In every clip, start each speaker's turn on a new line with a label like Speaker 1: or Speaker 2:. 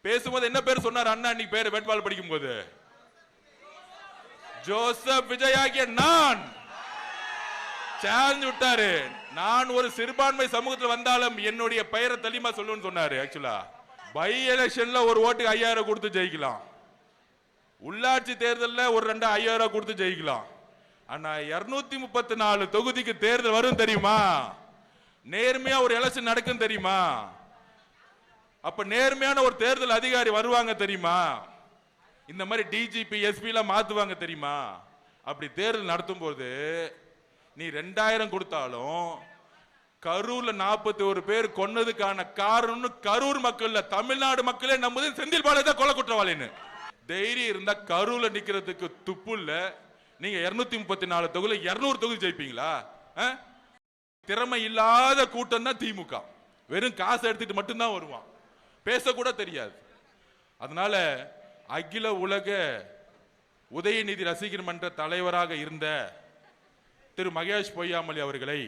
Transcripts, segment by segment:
Speaker 1: பேசும்போது என்ன பேர் சொன்னார் அண்ணா அன்னைக்கு பேர் வேட்பாளர் படிக்கும் போது? ஜோசப் விஜய் ஆகிய நான் சேலஞ்ச் விட்டாரு. நான் ஒரு சிறுபான்மை சமூகத்தில் வந்தாலும் என்னுடைய பெயரை தெளிவா சொல்லுன்னு சொன்னாரு. ஆக்சுவலா பை எலெக்ஷன்ல ஒரு ஓட்டுக்கு 5000 கொடுத்து ஜெயிக்கலாம், உள்ளாட்சி தேர்தலில் ஒரு 5000 கொடுத்து ஜெயிக்கலாம். ஆனா 234 தொகுதிக்கு தேர்தல் வரும் தெரியுமா? நேர்மையா ஒரு எலெக்ஷன் நடக்கும் தெரியுமா? அப்ப நேர்மையான ஒரு தேர்தல் அதிகாரி வருவாங்க தெரியுமா? இந்த மாதிரி டிஜிபி எஸ்பி எல்லாம் மாத்துவாங்க தெரியுமா? அப்படி தேர்தல் நடத்தும் போது நீ 2000 கொடுத்தாலும் கரூர்ல 41 பேர் கொன்னதுக்கான காரணம் கரூர் மக்கள், தமிழ்நாடு மக்களே நம்புது செந்தில் பாலாஜி கொலை குற்றவாளின்னு. தைரியம் இருந்தா கரூர்ல நிக்கிறதுக்கு துப்பு இல்ல. நீங்க 234 தொகுதியில 200 தொகுதி ஜெயிப்பீங்களா? திறமை இல்லாத கூட்டம் தான் திமுக. வெறும் காசு எடுத்துட்டு மட்டும்தான் வருவான், பேசக்கூட தெரியாது. அதனால அகில உலக உதயநிதி ரசிகர் மன்ற தலைவராக இருந்த திரு மகேஷ் பொய்யாமொழி அவர்களை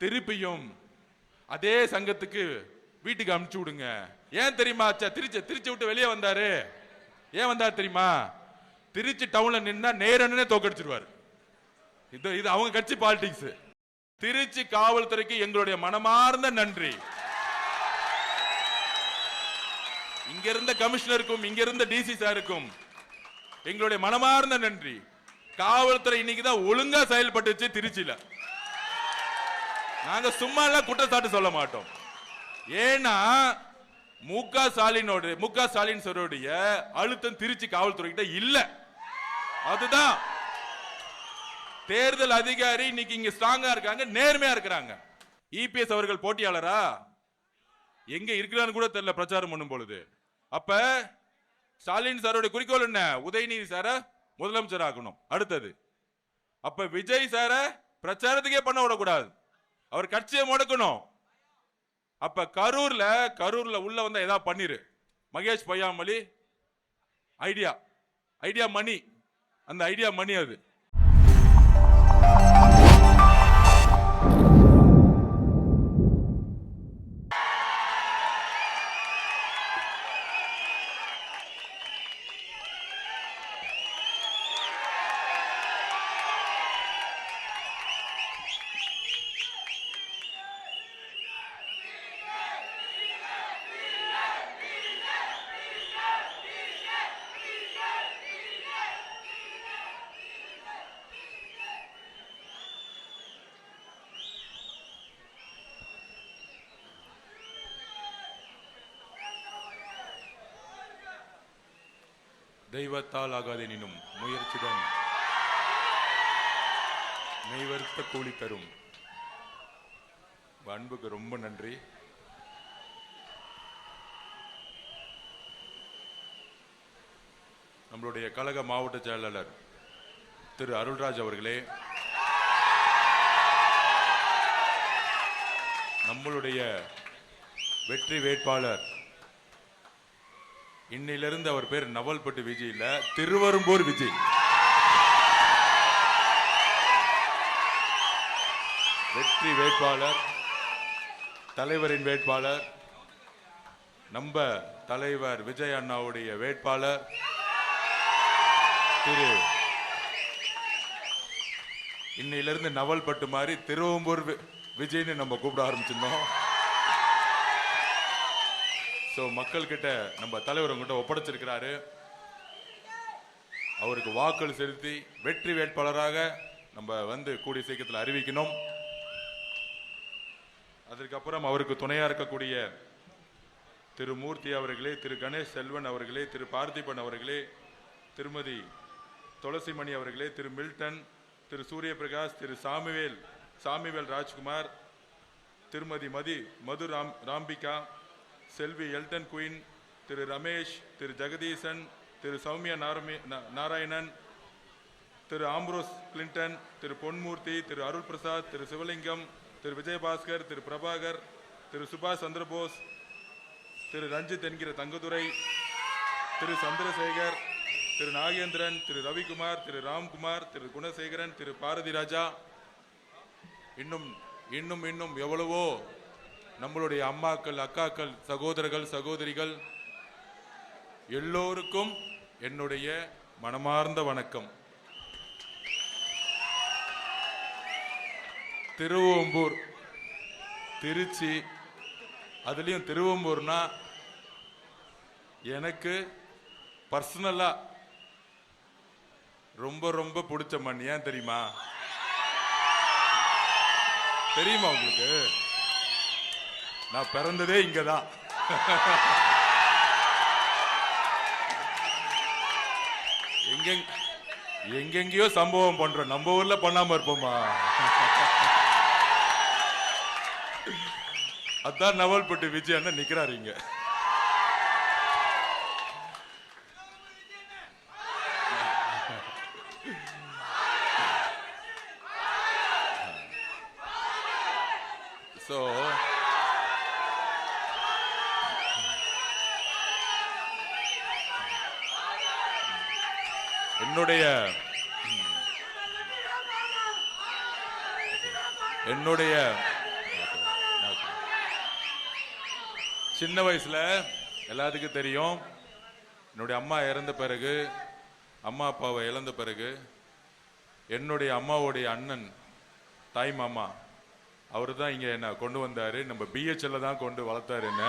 Speaker 1: திருப்பியும் அதே சங்கத்துக்கு வீட்டுக்கு அனுப்பிச்சு விடுங்க. ஏன் தெரியுமா? திருச்சி விட்டு வெளியே வந்தாரு. ஏன் வந்தார் தெரியுமா? திருச்சி டவுன்ல நின்னா நேரனே தோக்கடிச்சிருவாரு. இது அவங்க கட்சி பாலிடிக்ஸ். திருச்சி காவல்துறைக்கு எங்களுடைய மனமார்ந்த நன்றி. இங்க இருந்த கமிஷனருக்கும் இங்க இருந்த டிசி சாருக்கும் எங்களுடைய மனமார்ந்த நன்றி. காவல்துறை இன்னைக்குதான் ஒழுங்கா செயல்பட்டுச்சு திருச்சியில. நாங்க சும்மா எல்லாம் குற்றச்சாட்டு சொல்ல மாட்டோம். ஏன்னா முக ஸ்டாலின் சருடைய அழுத்தம் திருச்சி காவல்துறை கிட்ட இல்ல. அதுதான் தேர்தல் அதிகாரி இன்னைக்கு இங்க ஸ்ட்ராங்கா இருக்காங்க, நேர்மையா இருக்கிறாங்க. இபிஎஸ் அவர்கள் போட்டியாளரா எங்க இருக்கிறான்னு கூட தெரியல பிரச்சாரம் பண்ணும் பொழுது. அப்ப ஸ்டாலின் சாரோட குறிக்கோள் என்ன? உதயநிதி சார முதலமைச்சர் ஆகணும். அடுத்தது அப்ப விஜய் சார பிரச்சாரத்துக்கே பண்ண விடக்கூடாது, அவர் கட்சியை முடக்கணும். அப்ப கரூர்ல உள்ள வந்தா ஏதாவது பண்ணிரு. மகேஷ் பொய்யாமொழி ஐடியா மணி, அந்த ஐடியா மணி அது. தெய்வத்தால் ஆகாதெனினும் முயற்சிதான் மெய்வருத்த கூலி தரும். அன்புக்கு ரொம்ப நன்றி. நம்மளுடைய கழக மாவட்ட செயலாளர் திரு அருள்ராஜ் அவர்களே, நம்மளுடைய வெற்றி வேட்பாளர் இன்னிலிருந்து அவர் பேர் நவல்பட்டு விஜய் இல்ல, திருவரும்பூர் விஜய். வெற்றி வேட்பாளர், தலைவரின் வேட்பாளர், நம்ம தலைவர் விஜய் அண்ணாவுடைய வேட்பாளர் திரு இன்னிலிருந்து நவல்பட்டு மாதிரி திருவம்பூர் விஜய்னு நம்ம கூப்பிட ஆரம்பிச்சிருந்தோம். மக்கள் கிட்ட நம்ம தலைவர் கிட்ட ஒப்படைச்சிருக்கிறாரு. அவருக்கு வாக்கள் செலுத்தி வெற்றி வேட்பாளராக நம்ம வந்து கூடிய சீக்கிரத்தில் அறிவிக்கணும். அதற்கப்புறம் அவருக்கு துணையா இருக்கக்கூடிய திரு மூர்த்தி அவர்களே, திரு கணேஷ் செல்வன் அவர்களே, திரு பார்த்திபன் அவர்களே, திருமதி துளசிமணி அவர்களே, திரு மில்டன், திரு சூரிய பிரகாஷ், திரு சாமிவேல் ராஜ்குமார், திருமதி மது ராம்பிகா, செல்வி எல்டன் குயின், திரு ரமேஷ், திரு ஜெகதீசன், திரு சௌமியா நாராயணன், திரு ஆம்ப்ரோஸ் கிளின்டன், திரு பொன்மூர்த்தி, திரு அருள் பிரசாத், திரு சிவலிங்கம், திரு விஜயபாஸ்கர், திரு பிரபாகர், திரு சுபாஷ் சந்திரபோஸ், திரு ரஞ்சித் என்கிற தங்கதுரை, திரு சந்திரசேகர், திரு நாகேந்திரன், திரு ரவிக்குமார், திரு ராம்குமார், திரு குணசேகரன், திரு பாரதி ராஜா, இன்னும் எவ்வளவோ நம்மளுடைய அம்மாக்கள், அக்காக்கள், சகோதரர்கள், சகோதரிகள், எல்லோருக்கும் என்னுடைய மனமார்ந்த வணக்கம். திருவொம்பூர், திருச்சி, அதுலயும் திருவொம்பூர்னா எனக்கு பர்சனலா ரொம்ப ரொம்ப பிடிச்ச மண். ஏன் தெரியுமா? தெரியுமா உங்களுக்கு? நான் பிறந்ததே இங்கதான். எங்கெங்கயோ சம்பவம் பண்றோம், நம்ம ஊர்ல பண்ணாம இருப்போமா? அதான் நவல்பட்டு விஜய் அண்ணன் நிக்கிறாரு இங்க. So என்னுடைய சின்ன வயசுல எல்லாத்துக்கும் தெரியும், என்னுடைய அம்மா இறந்த பிறகு, அம்மா அப்பாவை இழந்த பிறகு, என்னுடைய அம்மாவுடைய அண்ணன் தாய் மாமா அவரு தான் இங்க என்ன கொண்டு வந்தாரு. நம்ம பிஹெச்எல்ல தான் கொண்டு வளர்த்தாரு. என்ன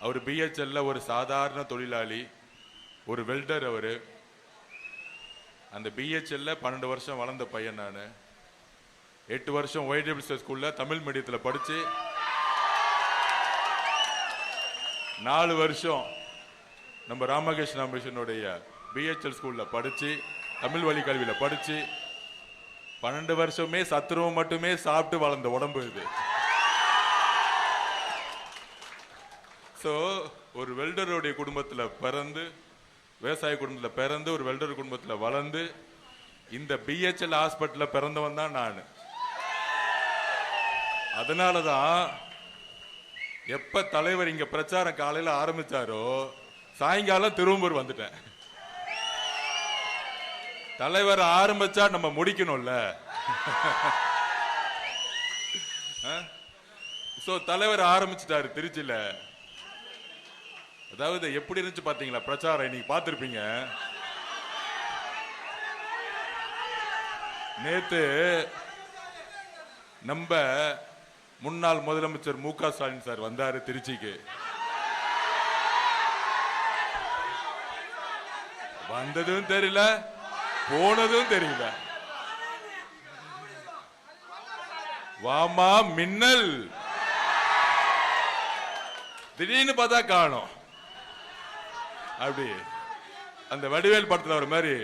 Speaker 1: அவர் பிஹெச்எல்ல ஒரு சாதாரண தொழிலாளி, ஒரு வெல்டர். அவரு அந்த பிஹெச்எல்ல 12 வருஷம் வளர்ந்த பையன். நான் 8 வருஷம் ஒய்டபிள்யூஎஸ் ஸ்கூல்ல தமிழ் மீடியத்தில் படிச்சு, 4 வருஷம் நம்ம ராமகிருஷ்ணா மிஷனுடைய பிஹெச்எல் ஸ்கூல்ல படிச்சு, தமிழ் வழி கல்வியில படிச்சு, 12 வருஷமே சத்துருவம் மட்டுமே சாப்பிட்டு வளர்ந்த உடம்பு இது. சோ ஒரு வெல்டருடைய குடும்பத்துல பிறந்து, விவசாய குடும்பத்துல பிறந்து, ஒரு வெல்டர் குடும்பத்துல வளர்ந்து, இந்த பிஹெச்எல் ஹாஸ்பிட்டல்ல பிறந்தவன் தான் நான். அதனாலதான் எப்ப தலைவர் இங்க பிரச்சாரம் காலையில ஆரம்பிச்சாரோ, சாயங்காலம் திருவம்பூர் வந்துட்டேன். தலைவர் ஆரம்பிச்சா நம்ம முடிக்கணும்ல. சோ தலைவர் ஆரம்பிச்சுட்டாரு திருச்சியில. அதாவது எப்படி இருந்துச்சு பாத்தீங்களா பிரச்சாரம்? இன்னைக்கு பார்த்திருப்பீங்க. நேத்து நம்ம முன்னாள் முதலமைச்சர் மு.க. ஸ்டாலின் சார் வந்தாரு திருச்சிக்கு. வந்ததும் தெரியல, போனதும் தெரியல. வாமா மின்னல், திடீர்னு பார்த்தா காணோம். அப்படி அந்த வடிவேல் படத்துல ஒரு மாதிரி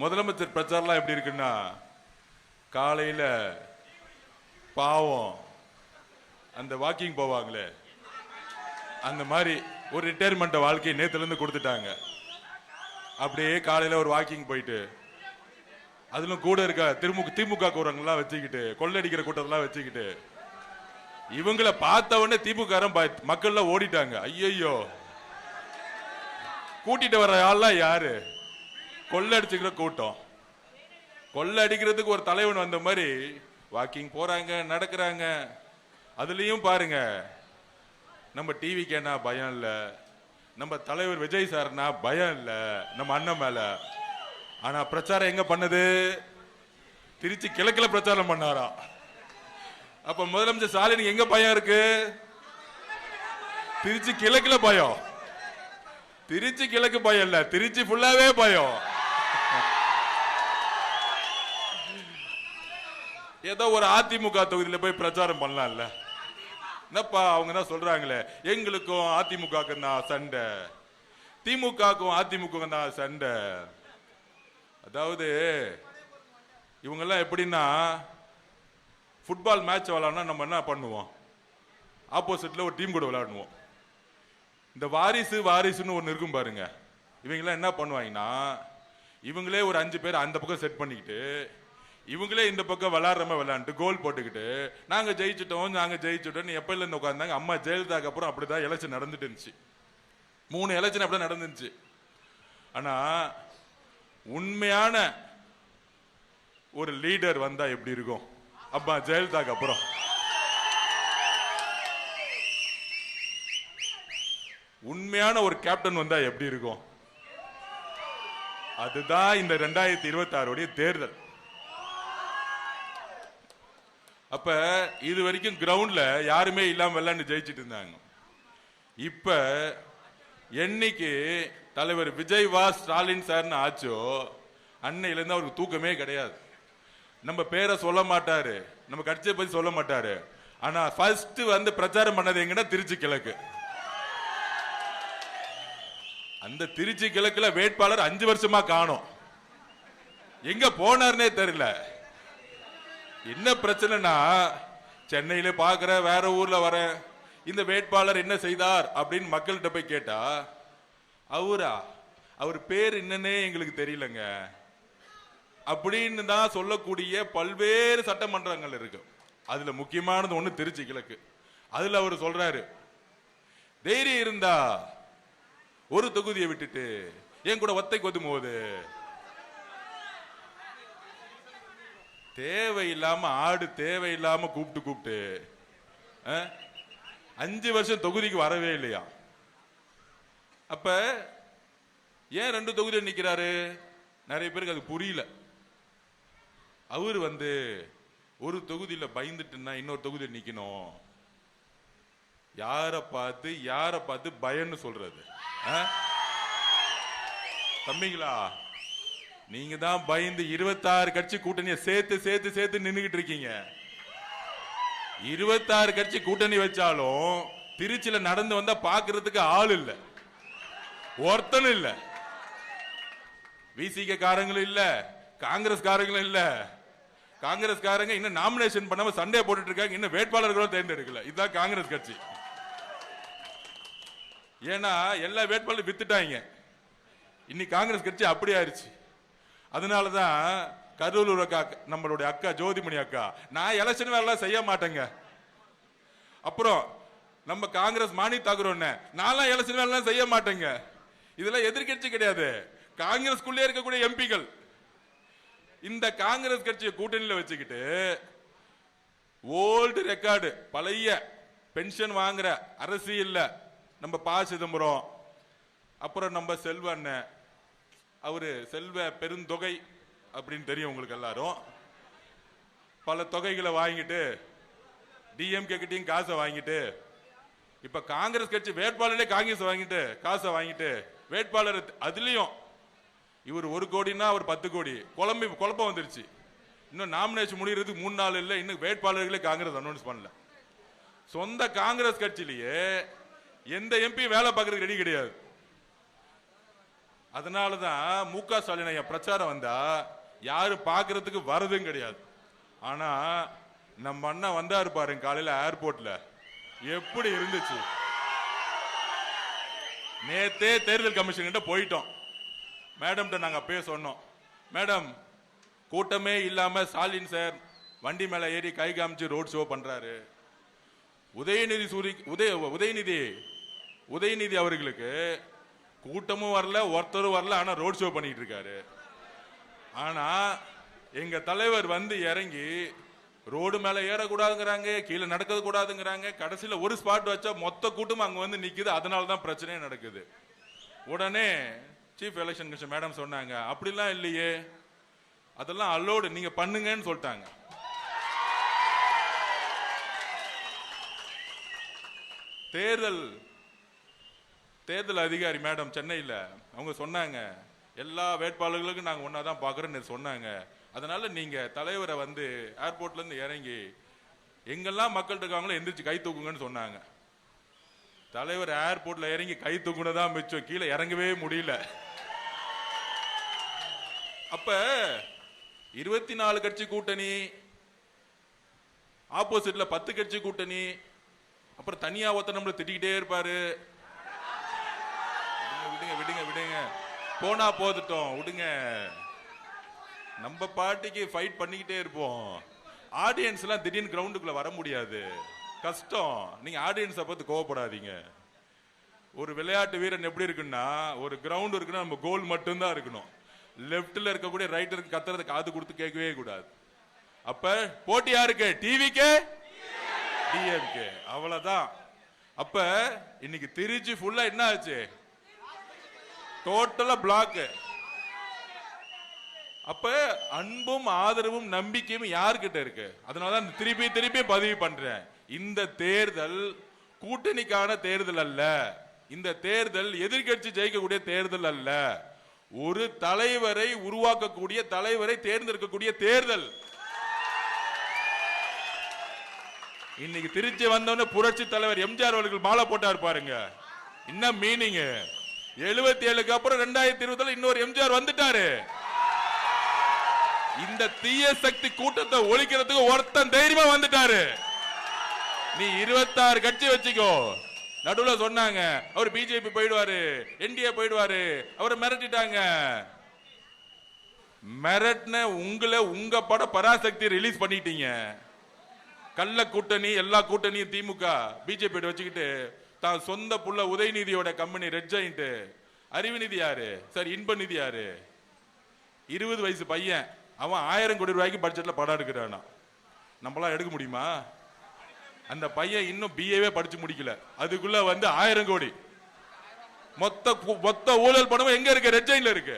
Speaker 1: முதலமைச்சர் பிரச்சாரம் எப்படி இருக்குன்னா, காலையில பாவம் அந்த வாக்கிங் போவாங்களே, அந்த மாதிரி ஒரு ரிட்டையர்மெண்ட் வாழ்க்கையை நேத்துல இருந்து கொடுத்துட்டாங்க. அப்படியே காலையில ஒரு வாக்கிங் போயிட்டு, அதிலும் கூட இருக்க திமுக கூறங்கள்லாம் வச்சுக்கிட்டு, கொள்ளடிக்கிற கூட்டத்தெல்லாம் வச்சுக்கிட்டு, இவங்களை பார்த்த உடனே திமுக மக்கள் ஓடிட்டாங்க. ஐயோ, கூட்டிட்டு வர ஆள்லாம் யாரு? கொள்ளடிச்சுக்கிற கூட்டம். கொள்ளடிக்கிறதுக்கு ஒரு தலைவன் வந்த மாதிரி வாக்கிங் போறாங்க, நடக்கிறாங்க. அதுலயும் பாருங்க, நம்ம டிவிக்கு என்ன பயம் இல்ல, நம்ம தலைவர் விஜய் சார்னா பயம் இல்ல நம்ம அண்ணன் மேல. ஆனா பிரச்சாரம் எங்க பண்ணது? திருச்சி கிழக்குல பிரச்சாரம் பண்ணாரா? அப்ப முதலமைச்சர் ஸ்டாலினுக்கு எங்க பயம் இருக்கு? திருச்சி கிழக்குல பயம். திருச்சி கிழக்கு பயம் இல்ல, திருச்சி ஃபுல்லாவே பயம். ஏதோ ஒரு அதிமுக தொகுதியில போய் பிரச்சாரம் பண்ணலாம்ல. என்னப்பா அவங்க தான் சொல்றாங்களே, எங்களுக்கும் அதிமுக சண்டை, திமுகக்கும் அதிமுக தான் சண்டை. அதாவது இவங்க எல்லாம் எப்படின்னா, ஃபுட்பால் மேட்ச் விளையாடனா நம்ம என்ன பண்ணுவோம்? ஆப்போசிட்ல ஒரு டீம் கூட விளையாடுவோம். இந்த வாரிசுன்னு ஒன்னு இருக்கும் பாருங்க. இவங்க எல்லாம் என்ன பண்ணுவாங்கன்னா, இவங்களே ஒரு 5 பேர் அந்த பக்கம் செட் பண்ணிக்கிட்டு, இவங்களே இந்த பக்கம் விளையாடுறம விளையாண்டு கோல் போட்டுக்கிட்டு, நாங்க ஜெயிச்சுட்டோம் எப்பல இருந்து உட்கார்ந்தாங்க. அம்மா ஜெயலலிதாக்கு அப்புறம் அப்படிதான் எலெக்ஷன் நடந்துட்டு இருந்துச்சு. 3 எலெக்ஷன் அப்படிதான் நடந்துச்சு. ஆனா உண்மையான ஒரு லீடர் வந்தா எப்படி இருக்கும்? அம்மா ஜெயலலிதாக்கு அப்புறம் உண்மையான ஒரு கேப்டன் வந்தா எப்படி இருக்கும்? அதுதான் இந்த 2026 தேர்தல். அப்ப இது வரைக்கும் கிரவுண்ட்ல யாருமே இல்லாம விளையாண்டு ஜெயிச்சிட்டு இருந்தாங்க. இப்ப என்னைக்கு தலைவர் விஜய் வா ஸ்டாலின் சார்னு ஆச்சோ அன்னையில இருந்து அவருக்கு தூக்கமே கிடையாது. நம்ம பேரை சொல்ல மாட்டாரு, நம்ம கட்சியை பத்தி சொல்ல மாட்டாரு. ஆனா ஃபர்ஸ்ட் வந்து பிரச்சாரம் பண்ணது எங்கன்னா திருச்சி கிழக்கு. அந்த திருச்சி கிழக்குல வேட்பாளர் 5 வருஷமா காணோம். எங்க போனார்னே தெரியல. என்ன பிரச்சனைனா சென்னையில பாக்குற, வேற ஊர்ல வர, இந்த வேட்பாளர் என்ன செய்தார் அப்படின்னு மக்கள்கிட்ட போய் கேட்டா அவர் பேர் என்னன்னே எங்களுக்கு தெரியலங்க அப்படின்னு தான் சொல்லக்கூடிய பல்வேறு சட்டமன்றங்கள் இருக்கு. அதுல முக்கியமானது ஒண்ணு திருச்சி கிழக்கு. அதுல அவர் சொல்றாரு, தைரியம் இருந்தா ஒரு தொகுதியை விட்டுட்டு என் கூட ஒத்தைக்கு ஒதும்போது தேவையில்லாம ஆடு தேவையில்லாம கூப்பிட்டு 5 வருஷம் தொகுதிக்கு வரவே இல்லையா? அப்ப ஏன் 2 தொகுதியில் நிக்கிறாரு? நிறைய பேருக்கு அது புரியல. அவரு வந்து ஒரு தொகுதியில பயந்துட்டுன்னா இன்னொரு தொகுதியில் நிக்கணும். யார பார்த்து பயன்னு சொல்றது? தம்பிங்களா, நீங்க தான் பயந்து 26 கட்சி கூட்டணியை சேர்த்து நின்னுகிட்டு இருக்கீங்க. 26 கட்சி கூட்டணி வச்சாலும் திருச்சியில நடந்து வந்தா பாக்குறதுக்கு ஆள் இல்ல, ஒருத்தனும் இல்ல. விசிக காரங்களும் இல்ல, காங்கிரஸ் காரங்களும் இல்ல. காங்கிரஸ் காரங்க இன்னும் நாமினேஷன் பண்ணாம சண்டே போட்டுட்டு இருக்காங்க, இன்னும் வேட்பாளர்களும் தேர்ந்தெடுக்கல. இதுதான் காங்கிரஸ் கட்சி. ஏன்னா எல்லா வேட்பாளரும் வித்துட்டாங்க. இன்னைக்கு காங்கிரஸ் கட்சி அப்படி ஆயிருச்சு. அதனாலதான் கரூர் அக்கா, நம்மளுடைய அக்கா ஜோதிமணி அக்கா, நான் எலெக்ஷன் வேலை செய்ய மாட்டேங்க. அப்புறம் நம்ம காங்கிரஸ் மாணி தாக்குறோம், நான் எலெக்ஷன் வேலை செய்ய மாட்டேங்க. இதெல்லாம் எதிர்கட்சி கிடையாது, காங்கிரஸ்குள்ளே இருக்கக்கூடிய எம்பிகள். இந்த காங்கிரஸ் கட்சியை கூட்டணியில் வச்சுக்கிட்டு ஓல்டு ரெக்கார்டு, பழைய பென்ஷன் வாங்குற அரசியல்ல நம்ம ப. சிதம்பரம், அப்புறம் நம்ம செல்வ அண்ணன், அவரு செல்வ பெருந்தொகை அப்படின்னு தெரியும் உங்களுக்கு எல்லாரும். பல தொகைகளை வாங்கிட்டு டிஎம்கே கிட்டையும் காசை வாங்கிட்டு, இப்ப காங்கிரஸ் கட்சி வேட்பாளரே காங்கிரஸ் வாங்கிட்டு காசை வாங்கிட்டு வேட்பாளர் அதுலயும் இவர் 1 கோடினா அவர் 10 கோடி குழப்பம் வந்துருச்சு. இன்னும் நாமினேஷன் முடிகிறதுக்கு 3 நாள் இல்லை, இன்னும் வேட்பாளர்களே காங்கிரஸ் அனௌன்ஸ் பண்ணல. சொந்த காங்கிரஸ் கட்சியிலேயே எந்த எம்பி வேலை பார்க்கறதுக்கு ரெடி கிடையாது. அதனாலதான் மு.க. ஸ்டாலின் பிரச்சாரம் வந்தா யாரும் பார்க்கறதுக்கு வரதும் கிடையாது. ஆனா நம்ம அண்ணன் வந்தாரு பாருங்க காலையில ஏர்போர்ட்ல, எப்படி இருந்துச்சு. நேத்தே தேர்தல் கமிஷன் கிட்ட போயிட்டோம். மேடம் நாங்க அப்பயே சொன்னோம், மேடம் கூட்டமே இல்லாம ஸ்டாலின் சார் வண்டி மேல ஏறி கை காமிச்சு ரோட் ஷோ பண்றாரு. உதயநிதி அவர்களுக்கு கூட்டமும் வரல, ஒருத்தரும் வரல, ஆனா ரோட் ஷோ பண்ணிட்டு இருக்காரு. ஆனா எங்க தலைவர் வந்து இறங்கி ரோடு மேல ஏறக்கூடாதுங்கிறாங்க, கீழே நடக்க கூடாதுங்கிறாங்க. கடைசியில ஒரு ஸ்பாட் வச்சா மொத்த கூட்டமும் அங்க வந்து நிக்குது. அதனாலதான் பிரச்சனையே நடக்குது. உடனே சீஃப் எலெக்ஷன் கமிஷன் மேடம் சொன்னாங்க, அப்படிலாம் இல்லையே, அதெல்லாம் அலோடு, நீங்க பண்ணுங்கன்னு சொல்லிட்டாங்க. தேர்தல் அதிகாரி மேடம் சென்னையில் அவங்க சொன்னாங்க, எல்லா வேட்பாளர்களுக்கும் நாங்கள் ஒன்னா தான் பார்க்குறோன்னு சொன்னாங்க. அதனால நீங்க தலைவரை வந்து ஏர்போர்ட்ல இருந்து இறங்கி எங்கெல்லாம் மக்கள் இருக்காங்களோ எந்திரிச்சு கை தூக்குங்கன்னு சொன்னாங்க. தலைவர் ஏர்போர்ட்ல இறங்கி கை தூக்குனதான் மிச்சம், கீழே இறங்கவே முடியல. அப்ப 24 கட்சி கூட்டணி, ஆப்போசிட்ல 10 கட்சி கூட்டணி, அப்புறம் தனியா ஒருத்தர் நம்மள திட்டிக்கிட்டே இருப்பாரு. விடுங்க போனா போதுட்டோம், விடுங்க. நம்ம பார்ட்டிக்கு ஃபைட் பண்ணிக்கிட்டே இருப்போம். ஆடியன்ஸ் எல்லாம் திடீர்னு கிரவுண்டுக்குள்ள வர முடியாது, கஷ்டம். நீங்க ஆடியன்ஸை பார்த்து கோவப்படாதீங்க. ஒரு விளையாட்டு வீரன் எப்படி இருக்குன்னா, ஒரு கிரவுண்ட் இருக்குன்னா நம்ம கோல் மட்டும்தான் இருக்கணும். லெப்ட்ல இருக்கக்கூடிய ரைட்டருக்கு கத்துறது காது கொடுத்து கேட்கவே கூடாது. அப்ப போட்டி யாருக்கு? டிவிக்கே டிஎம்கே, அவ்வளவுதான். அப்ப இன்னைக்கு திருச்சி ஃபுல்லா என்ன ஆச்சு? டோட்டலா பிளாக். அப்ப அன்பும் ஆதரவும் நம்பிக்கையும் யார்கிட்ட இருக்கு? அதனாலதான் திருப்பி திருப்பி பதிவு பண்றேன். இந்த தேர்தல் கூட்டணிக்கான தேர்தல் அல்ல. இந்த தேர்தல் எதிர்கட்சி ஜெயிக்கக்கூடிய தேர்தல் அல்ல. ஒரு தலைவரை உருவாக்கக்கூடிய, தலைவரை தேர்ந்தெடுக்கக்கூடிய தேர்தல். இன்னைக்கு திருச்சி வந்தவன புரட்சி தலைவர் எம்ஜிஆர் அவர்கள் மாலை போட்டார் பாருங்க. என்ன மீனிங்? 77க்கு அப்புறம் 2020 இன்னொரு எம்ஜிஆர் வந்துட்டாரு. இந்த தீய சக்தி கூட்டத்தை ஒழிக்கிறதுக்கு ஒருத்தன் தைரியமா வந்துட்டாரு. நீ 26 கட்சி வச்சுக்கோ. நடுவுல சொன்னாங்க அவர் பிஜேபி போயிடுவாரு, என்டிஏ போயிடுவாரு, அவரை மிரட்டிட்டாங்க. மிரட்டின உங்களை உங்க பட பராசக்தி ரிலீஸ் பண்ணிட்டீங்க. கள்ள கூட்டணி, எல்லா கூட்டணியும் திமுக பிஜேபி வச்சுக்கிட்டு தான் சொந்த புள்ள உதயநிதியோட கம்பெனி ரெட் ஜெயிண்ட். அறிவுநிதி யாரு சார்? இன்ப நிதி யாரு? 20 வயசு பையன். அவன் 1000 கோடி ரூபாய்க்கு பட்ஜெட்ல படம் எடுக்கிறானா? நம்மளாம் எடுக்க முடியுமா? அந்த பையன் இன்னும் பிஏவே படிச்சு முடிக்கல, அதுக்குள்ள 1000 கோடி. மொத்த ஊழல் பணமும் எங்க இருக்கு? ரெட் ஜெயின்ல இருக்கு.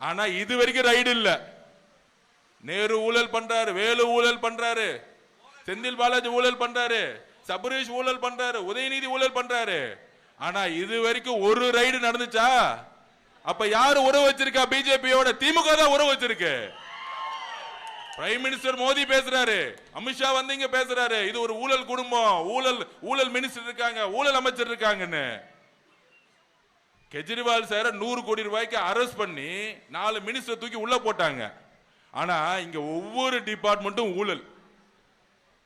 Speaker 1: ஆனா இது வரைக்கும் ரைடு இல்ல. நேரு ஊழல் பண்றாரு, வேலு ஊழல் பண்றாரு, செந்தில் பாலாஜி ஊழல் பண்றாரு, சபரீஷ் ஊழல் பண்றாரு, உதயநிதி ஊழல் பண்றாரு. ஆனா இது வரைக்கும் ஒரு ரைடு நடந்துச்சா? அப்ப யாரு உறவு வச்சிருக்கா? பிஜேபியோட. திமுக தான் உறவு வச்சிருக்கு. பிரைம் மினிஸ்டர் மோடி பேசுறாரு, அமித்ஷா வந்து இங்க பேசுறாரு, இது ஒரு ஊழல் குடும்பம், ஊழல் மினிஸ்டர் இருக்காங்க, ஊழல் அமைச்சர் இருக்காங்கன்னு. கெஜ்ரிவால் சார 100 கோடி ரூபாய்க்கு அரெஸ்ட் பண்ணி 4 மினிஸ்டர் தூக்கி உள்ள போட்டாங்க. ஆனா இங்க ஒவ்வொரு டிபார்ட்மெண்ட்டும் ஊழல்.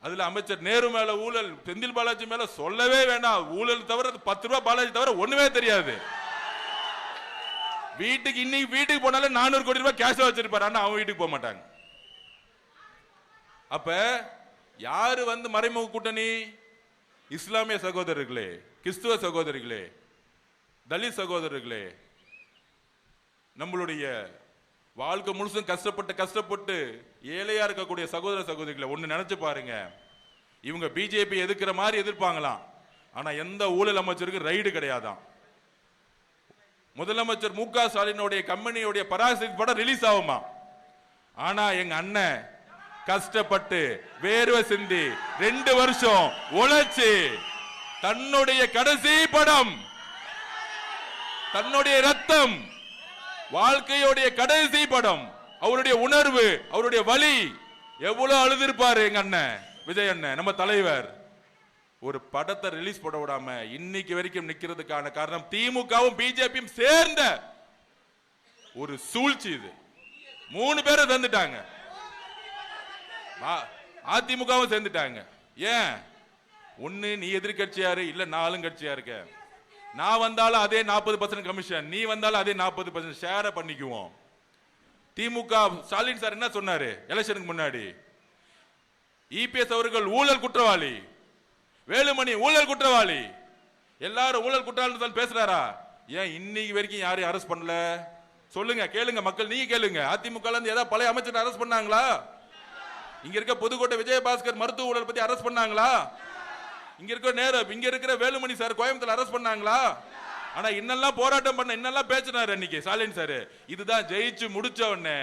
Speaker 1: அதுல அமைச்சர் நேரு மேல ஊழல், செந்தில் பாலாஜி மேல சொல்லவே வேண்டாம். ஊழல் தவிர 10 ரூபாய் பாலாஜி தவிர ஒண்ணுமே தெரியாது. இன்னைக்கு வீட்டுக்கு போனாலும் 400 கோடி ரூபாய் கேஷ் வச்சிருப்பாரு. ஆனா அவன் வீட்டுக்கு போக மாட்டாங்க. அப்ப யாரு மறைமுக கூட்டணி? இஸ்லாமிய சகோதரர்களே, கிறிஸ்துவ சகோதரிகளே, தலித் சகோதரர்களே, நம்மளுடைய வாழ்க்கை முழுசும் கஷ்டப்பட்டு ஏழையா இருக்கக்கூடிய சகோதர சகோதரிகளை ஒண்ணு நினைச்சு பாருங்க. இவங்க பிஜேபி எதிர்க்கிற மாதிரி எதிர்ப்பாங்களாம். ஆனா எந்த ஊழல் அமைச்சருக்கு ரைடு கிடையாதான். முதலமைச்சர் மு க ஸ்டாலினுடைய கம்பெனியுடைய பராசக்தி படம் ரிலீஸ் ஆகுமா? ஆனா எங்க அண்ணன் கஷ்டப்பட்டு வேர்வை சிந்தி 2 வருஷம் உழைச்சு தன்னுடைய கடைசி படம், தன்னுடைய ரத்தம், வாழ்க்கையுடைய கடைசி படம், அவருடைய உணர்வு, அவருடைய வலி, எவ்வளவு அழுதிருப்பாரு எங்க அண்ணன் விஜய் அண்ணன், நம்ம தலைவர். ஒரு படத்தை ரிலீஸ் பண்ண விடாம இன்னைக்கு வரைக்கும் நிக்கிறதுக்கான காரணம் திமுகவும் பிஜேபியும் சேர்ந்த ஒரு சூழ்ச்சி. இது 3 பேரை தந்துட்டாங்க, அதிமுகவும் சேர்ந்துட்டாங்க. ஏன்? ஒண்ணு நீ எதிர்கட்சியாரு, இல்ல நான் ஆளுங்கட்சியா இருக்க. நான் வந்தாலும் அதே 40% கமிஷன், நீ வந்தாலும் அதே 40% ஷேர பண்ணிக்குவோம். திமுக ஸ்டாலின் சார் என்ன சொன்னாரு எலெக்ஷனுக்கு முன்னாடி? இபிஎஸ் அவர்கள் ஊழல் குற்றவாளி, வேலுமணி ஊழல் குற்றவாளி, எல்லாரும் ஊழல் குற்றவாளி பேசுறாரா? ஏன் இன்னைக்கு வரைக்கும் யாரையும் அரெஸ்ட் பண்ணல? சொல்லுங்க, கேளுங்க மக்கள், நீங்க கேளுங்க. அதிமுக ஏதாவது பழைய அமைச்சர் அரெஸ்ட் பண்ணாங்களா? இங்க இருக்க புதுக்கோட்டை விஜயபாஸ்கர் மருத்துவ ஊழல் பத்தி அரெஸ்ட் பண்ணாங்களா? இங்க இருக்கிற வேலுமணி சார் கோயம்புத்தூர் அரெஸ்ட் பண்ணாங்களா? ஆனா இன்னெல்லாம் போராட்டம் பண்ண, இன்னெல்லாம் பேசினாரு அன்னைக்கு ஸ்டாலின் சார். இதுதான் ஜெயிச்சு முடிச்ச உடனே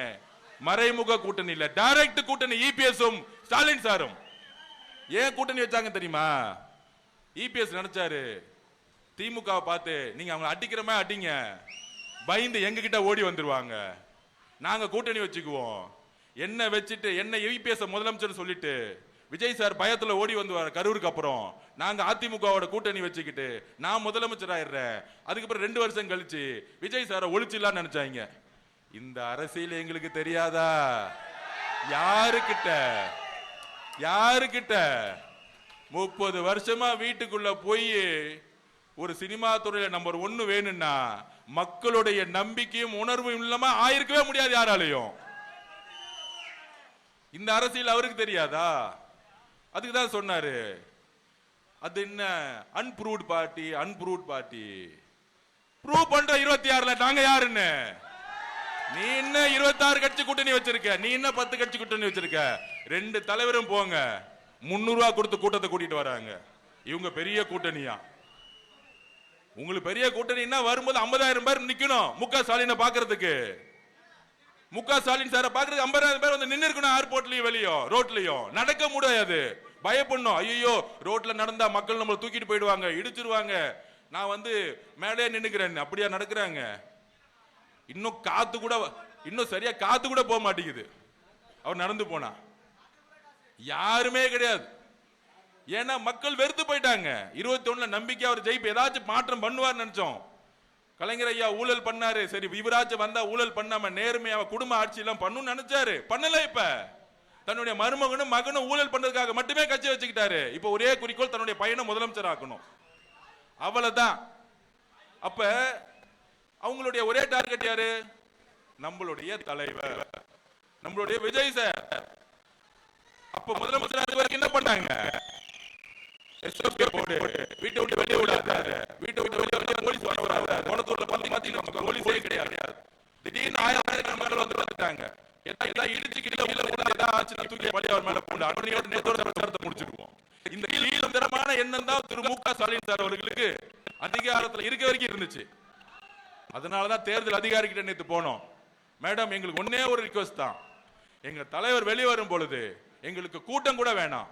Speaker 1: மறைமுக கூட்டணி இல்ல, டைரக்ட் கூட்டணி. இபிஎஸும் ஸ்டாலின் சாரும் ஏன் கூட்டணி வச்சாங்க தெரியுமா? இபிஎஸ் நினைச்சாரு திமுக பார்த்து நீங்க அவங்க அடிக்கிற மாதிரி அடிங்க, பயந்து எங்க கிட்ட ஓடி வந்துருவாங்க, நாங்க கூட்டணி வச்சுக்குவோம். என்ன வச்சுட்டு என்ன இபிஎஸ் முதலமைச்சர் சொல்லிட்டு விஜய் சார் பயத்துல ஓடி வந்துவார் கரூருக்கு. அப்புறம் நாங்க அதிமுகவோட கூட்டணி வச்சுக்கிட்டு நான் முதலமைச்சர் ஆயிடுறேன். அதுக்கப்புறம் 2 வருஷம் கழிச்சு விஜய் சாரை ஒழிச்சிடலாம்னு நினைச்சாங்க. இந்த அரசியல் எங்களுக்கு தெரியாதா? யாருக்கிட்ட 30 வருஷமா வீட்டுக்குள்ள போய் ஒரு சினிமா துறையில நம்பர் 1 வேணும்னா மக்களுடைய நம்பிக்கையும் உணர்வும் இல்லாம ஆயிருக்கவே முடியாது யாராலையும். இந்த அரசியல் அவருக்கு தெரியாதா? அதுக்குதான் சொன்னாரு, அது என்ன அன்ப்ரூவ்ட் பார்ட்டி ப்ரூவ் பண்ற 26ல நாங்க யாருன்னு. நீ என்ன 26 கட்சி கூட்டணி வச்சிருக்க? நீ என்ன 10 கட்சி கூட்டணி வச்சிருக்க? 2 தலைவரும் போங்க, 300 ரூபாய் கொடுத்து கூட்டத்தை கூட்டிட்டு வராங்க. இவங்க பெரிய கூட்டணியா? உங்களுக்கு பெரிய கூட்டணின்னா வரும்போது 50,000 பேர் நிக்கணும் முக ஸ்டாலினை பாக்குறதுக்கு. முக ஸ்டாலின் சாரை பாக்குறதுக்கு 50,000 பேர் வந்து நின்று இருக்கணும். ஏர்போர்ட்லயும் வெளியோ ரோட்லயும் நடக்க முடியாது. பயப்படணும். ஐயோ ரோட்ல நடந்தா மக்கள் நம்மளை தூக்கிட்டு போயிடுவாங்க, இடிச்சிருவாங்க, நான் வந்து மேலே நின்னுக்கிறேன். அப்படியா நடக்கிறாங்க? இன்னும் காத்து கூட இன்னும் சரியா காத்து கூட போக மாட்டேங்குது. அவர் நடந்து போனா யாருமே கிடையாது. ஏன்னா மக்கள் வெறுத்து போயிட்டாங்க. 21 நம்பிக்கை அவர் ஜெயிப்பு ஏதாச்சும் மாற்றம் பண்ணுவார் நினைச்சோம். கலைஞர் ஐயா ஊழல் பண்ணாரு, சரி இவராச்சும் வந்தா ஊழல் பண்ணாம நேர்மையா குடும்ப ஆட்சி எல்லாம் பண்ணணும்னு நினைச்சாரு, பண்ணல. இப்ப தன்னுடைய மருமகனும் மகனும் ஊழல் பண்றதுக்காக மட்டுமே கட்சி வச்சுக்கிட்டாரு. இப்ப ஒரே குறிக்கோள் தன்னுடைய பையனை முதலமைச்சர் ஆக்கணும், அவ்வளவுதான். அப்ப அவங்களுடைய ஒரே டார்கெட் யாரு? நம்மளுடைய தலைவர், நம்மளுடைய விஜய் சார். அப்ப முதலமைச்சர் என்ன பண்ணாங்க? போடு, வீட்டை விட்டு வெளியே விடாத, வீட்டை விட்டு வெளியே போலீஸ் வராது. குளத்தூர்ல பாத்தீங்கன்னா போலீஸே கிடையாது. திடீர்னு 1000 மேல வந்துட்டாங்க. எல்லாம் இடிச்சுக்கிட்டு ஆச்சுன்னா தூக்கி பள்ளி அவர் மேல போடு. அன்னையோட நேத்தோட பிரச்சாரத்தை முடிச்சிருவோம். இந்த கீழ்த்தரமான எண்ணம் தான் திரு மு க ஸ்டாலின் சார் அவர்களுக்கு அதிகாரத்தில் இருக்க வரைக்கும் இருந்துச்சு. அதனாலதான் தேர்தல் அதிகாரி கிட்ட நேத்து போனோம். மேடம், எங்களுக்கு ஒன்னே ஒரு ரிக்வெஸ்ட் தான். எங்க தலைவர் வெளியே வரும் பொழுது எங்களுக்கு கூட்டம் கூட வேணாம்.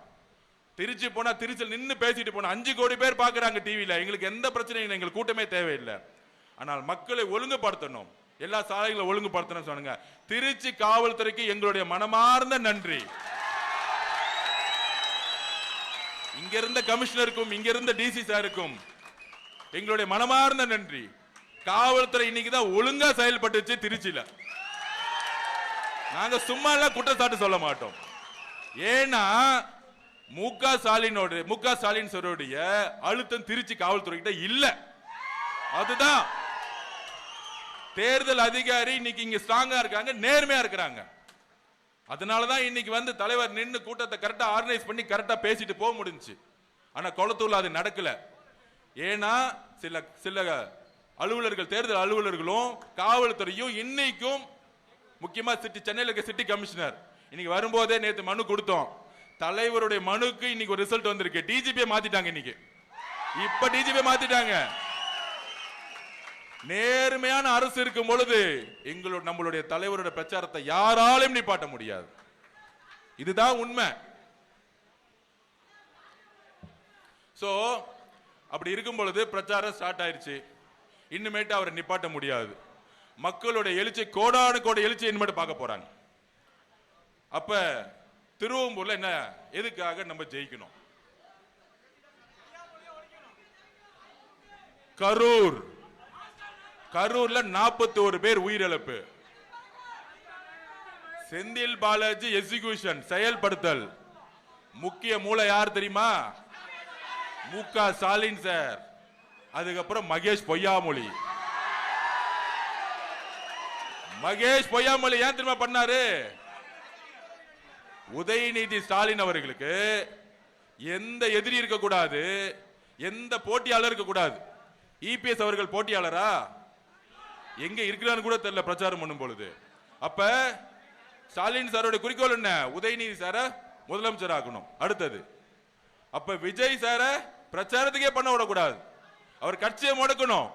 Speaker 1: திருச்சி போனா திருச்சியில் நின்று பேசிட்டு போனா 5 கோடி பேர் பாக்குறாங்க டிவியில. எங்களுக்கு எந்த பிரச்சனையும் இல்லை, எங்களுக்கு கூட்டமே தேவையில்லை. ஆனால் மக்களை ஒழுங்குபடுத்தணும், எல்லா சாலைகளை ஒழுங்குபடுத்தணும் சொன்னாங்க. திருச்சி காவல்துறைக்கு எங்களுடைய மனமார்ந்த நன்றி. இங்க இருந்த கமிஷனருக்கும் இங்க இருந்த டிசி சாருக்கும் எங்களுடைய மனமார்ந்த நன்றி. காவல்துறை இன்னைக்குதான் ஒழுங்கா செயல்பட்டுச்சு திருச்சியில. நாங்க சும்மா எல்லாம் குற்றச்சாட்டு சொல்ல மாட்டோம். ஏன்னா மு க ஸ்டாலின் சாருடைய அழுத்தம் திருச்சி காவல்துறை கிட்ட இல்ல. அதுதான் தேர்தல் அதிகாரி இன்னைக்கு இங்க ஸ்ட்ராங்கா இருக்காங்க, நேர்மையா இருக்கிறாங்க. அதனாலதான் இன்னைக்கு வந்து தலைவர் நின்று கூட்டத்தை கரெக்டா ஆர்கனைஸ் பண்ணி கரெக்டா பேசிட்டு போக முடிஞ்சு. ஆனா கொளத்தூர்ல அது நடக்கல. ஏன்னா சில அலுவலர்கள், தேர்தல் அலுவலர்களும் காவல்துறையும் இன்னைக்கும், முக்கியமா சென்னையில் இருக்க சிட்டி கமிஷனர் இன்னைக்கு வரும்போதே நேற்று மனு கொடுத்தோம். தலைவருடைய மனுக்கு இன்னைக்கு ஒரு ரிசல்ட் வந்திருக்கு. டிஜிபியை மாத்திட்டாங்க. இன்னைக்கு இப்ப டிஜிபி மாத்திட்டாங்க. நேர்மையான அரசு இருக்கும் பொழுது நம்மளுடைய தலைவருடைய பிரச்சாரத்தை யாராலும் நிப்பாட்ட முடியாது. இதுதான் உண்மை. சோ அப்படி இருக்கும் பொழுது பிரச்சாரம் ஸ்டார்ட் ஆயிருச்சு. இன்னுமேட்டு அவரை நிப்பாட்ட முடியாது. மக்களுடைய எழுச்சி, கோடானு கோடி எழுச்சி இனிமேட்டு பார்க்க போறாங்க. அப்ப திருவம்பூர்ல என்ன, எதுக்காக நம்ம ஜெயிக்கணும்? கரூர்ல 41 பேர் உயிரிழப்பு. செந்தில் பாலாஜி எக்ஸிகியூஷன், செயல்படுத்தல். முக்கிய மூளை யார் தெரியுமா? மு க ஸ்டாலின் சார். அதுக்கப்புறம் மகேஷ் பொய்யாமொழி. ஏன் தெரியுமா பண்ணாரு? உதயநிதி ஸ்டாலின் அவர்களுக்கு எந்த எதிரி இருக்கக்கூடாது, எந்த போட்டியாளர் இருக்கக்கூடாது. இபிஎஸ் அவர்கள் போட்டியாளரா? எங்க இருக்கிறான்னு கூட தெரியல பிரச்சாரம் பண்ணும் பொழுது. அப்ப ஸ்டாலின் சாரோட குறிக்கோள் என்ன? உதயநிதி சார முதலமைச்சர் ஆக்கணும். அடுத்தது அப்ப விஜய் சார பிரச்சாரத்துக்கே பண்ண விடக்கூடாது, அவர் கட்சியை முடக்கணும்.